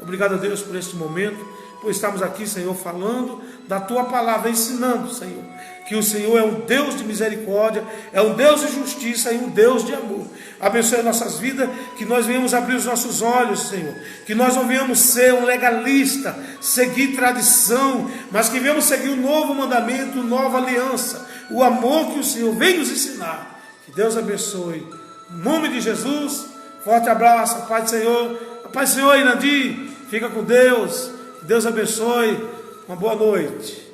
Obrigado a Deus por este momento, por estarmos aqui, Senhor, falando da Tua palavra, ensinando, Senhor, que o Senhor é um Deus de misericórdia, é um Deus de justiça e um Deus de amor. Abençoe as nossas vidas, que nós venhamos abrir os nossos olhos, Senhor, que nós não venhamos ser um legalista, seguir tradição, mas que venhamos seguir o novo mandamento, nova aliança, o amor que o Senhor vem nos ensinar. Que Deus abençoe. Em nome de Jesus, forte abraço, a paz do Senhor. A paz do Senhor, Inandi, fica com Deus. Que Deus abençoe. Uma boa noite.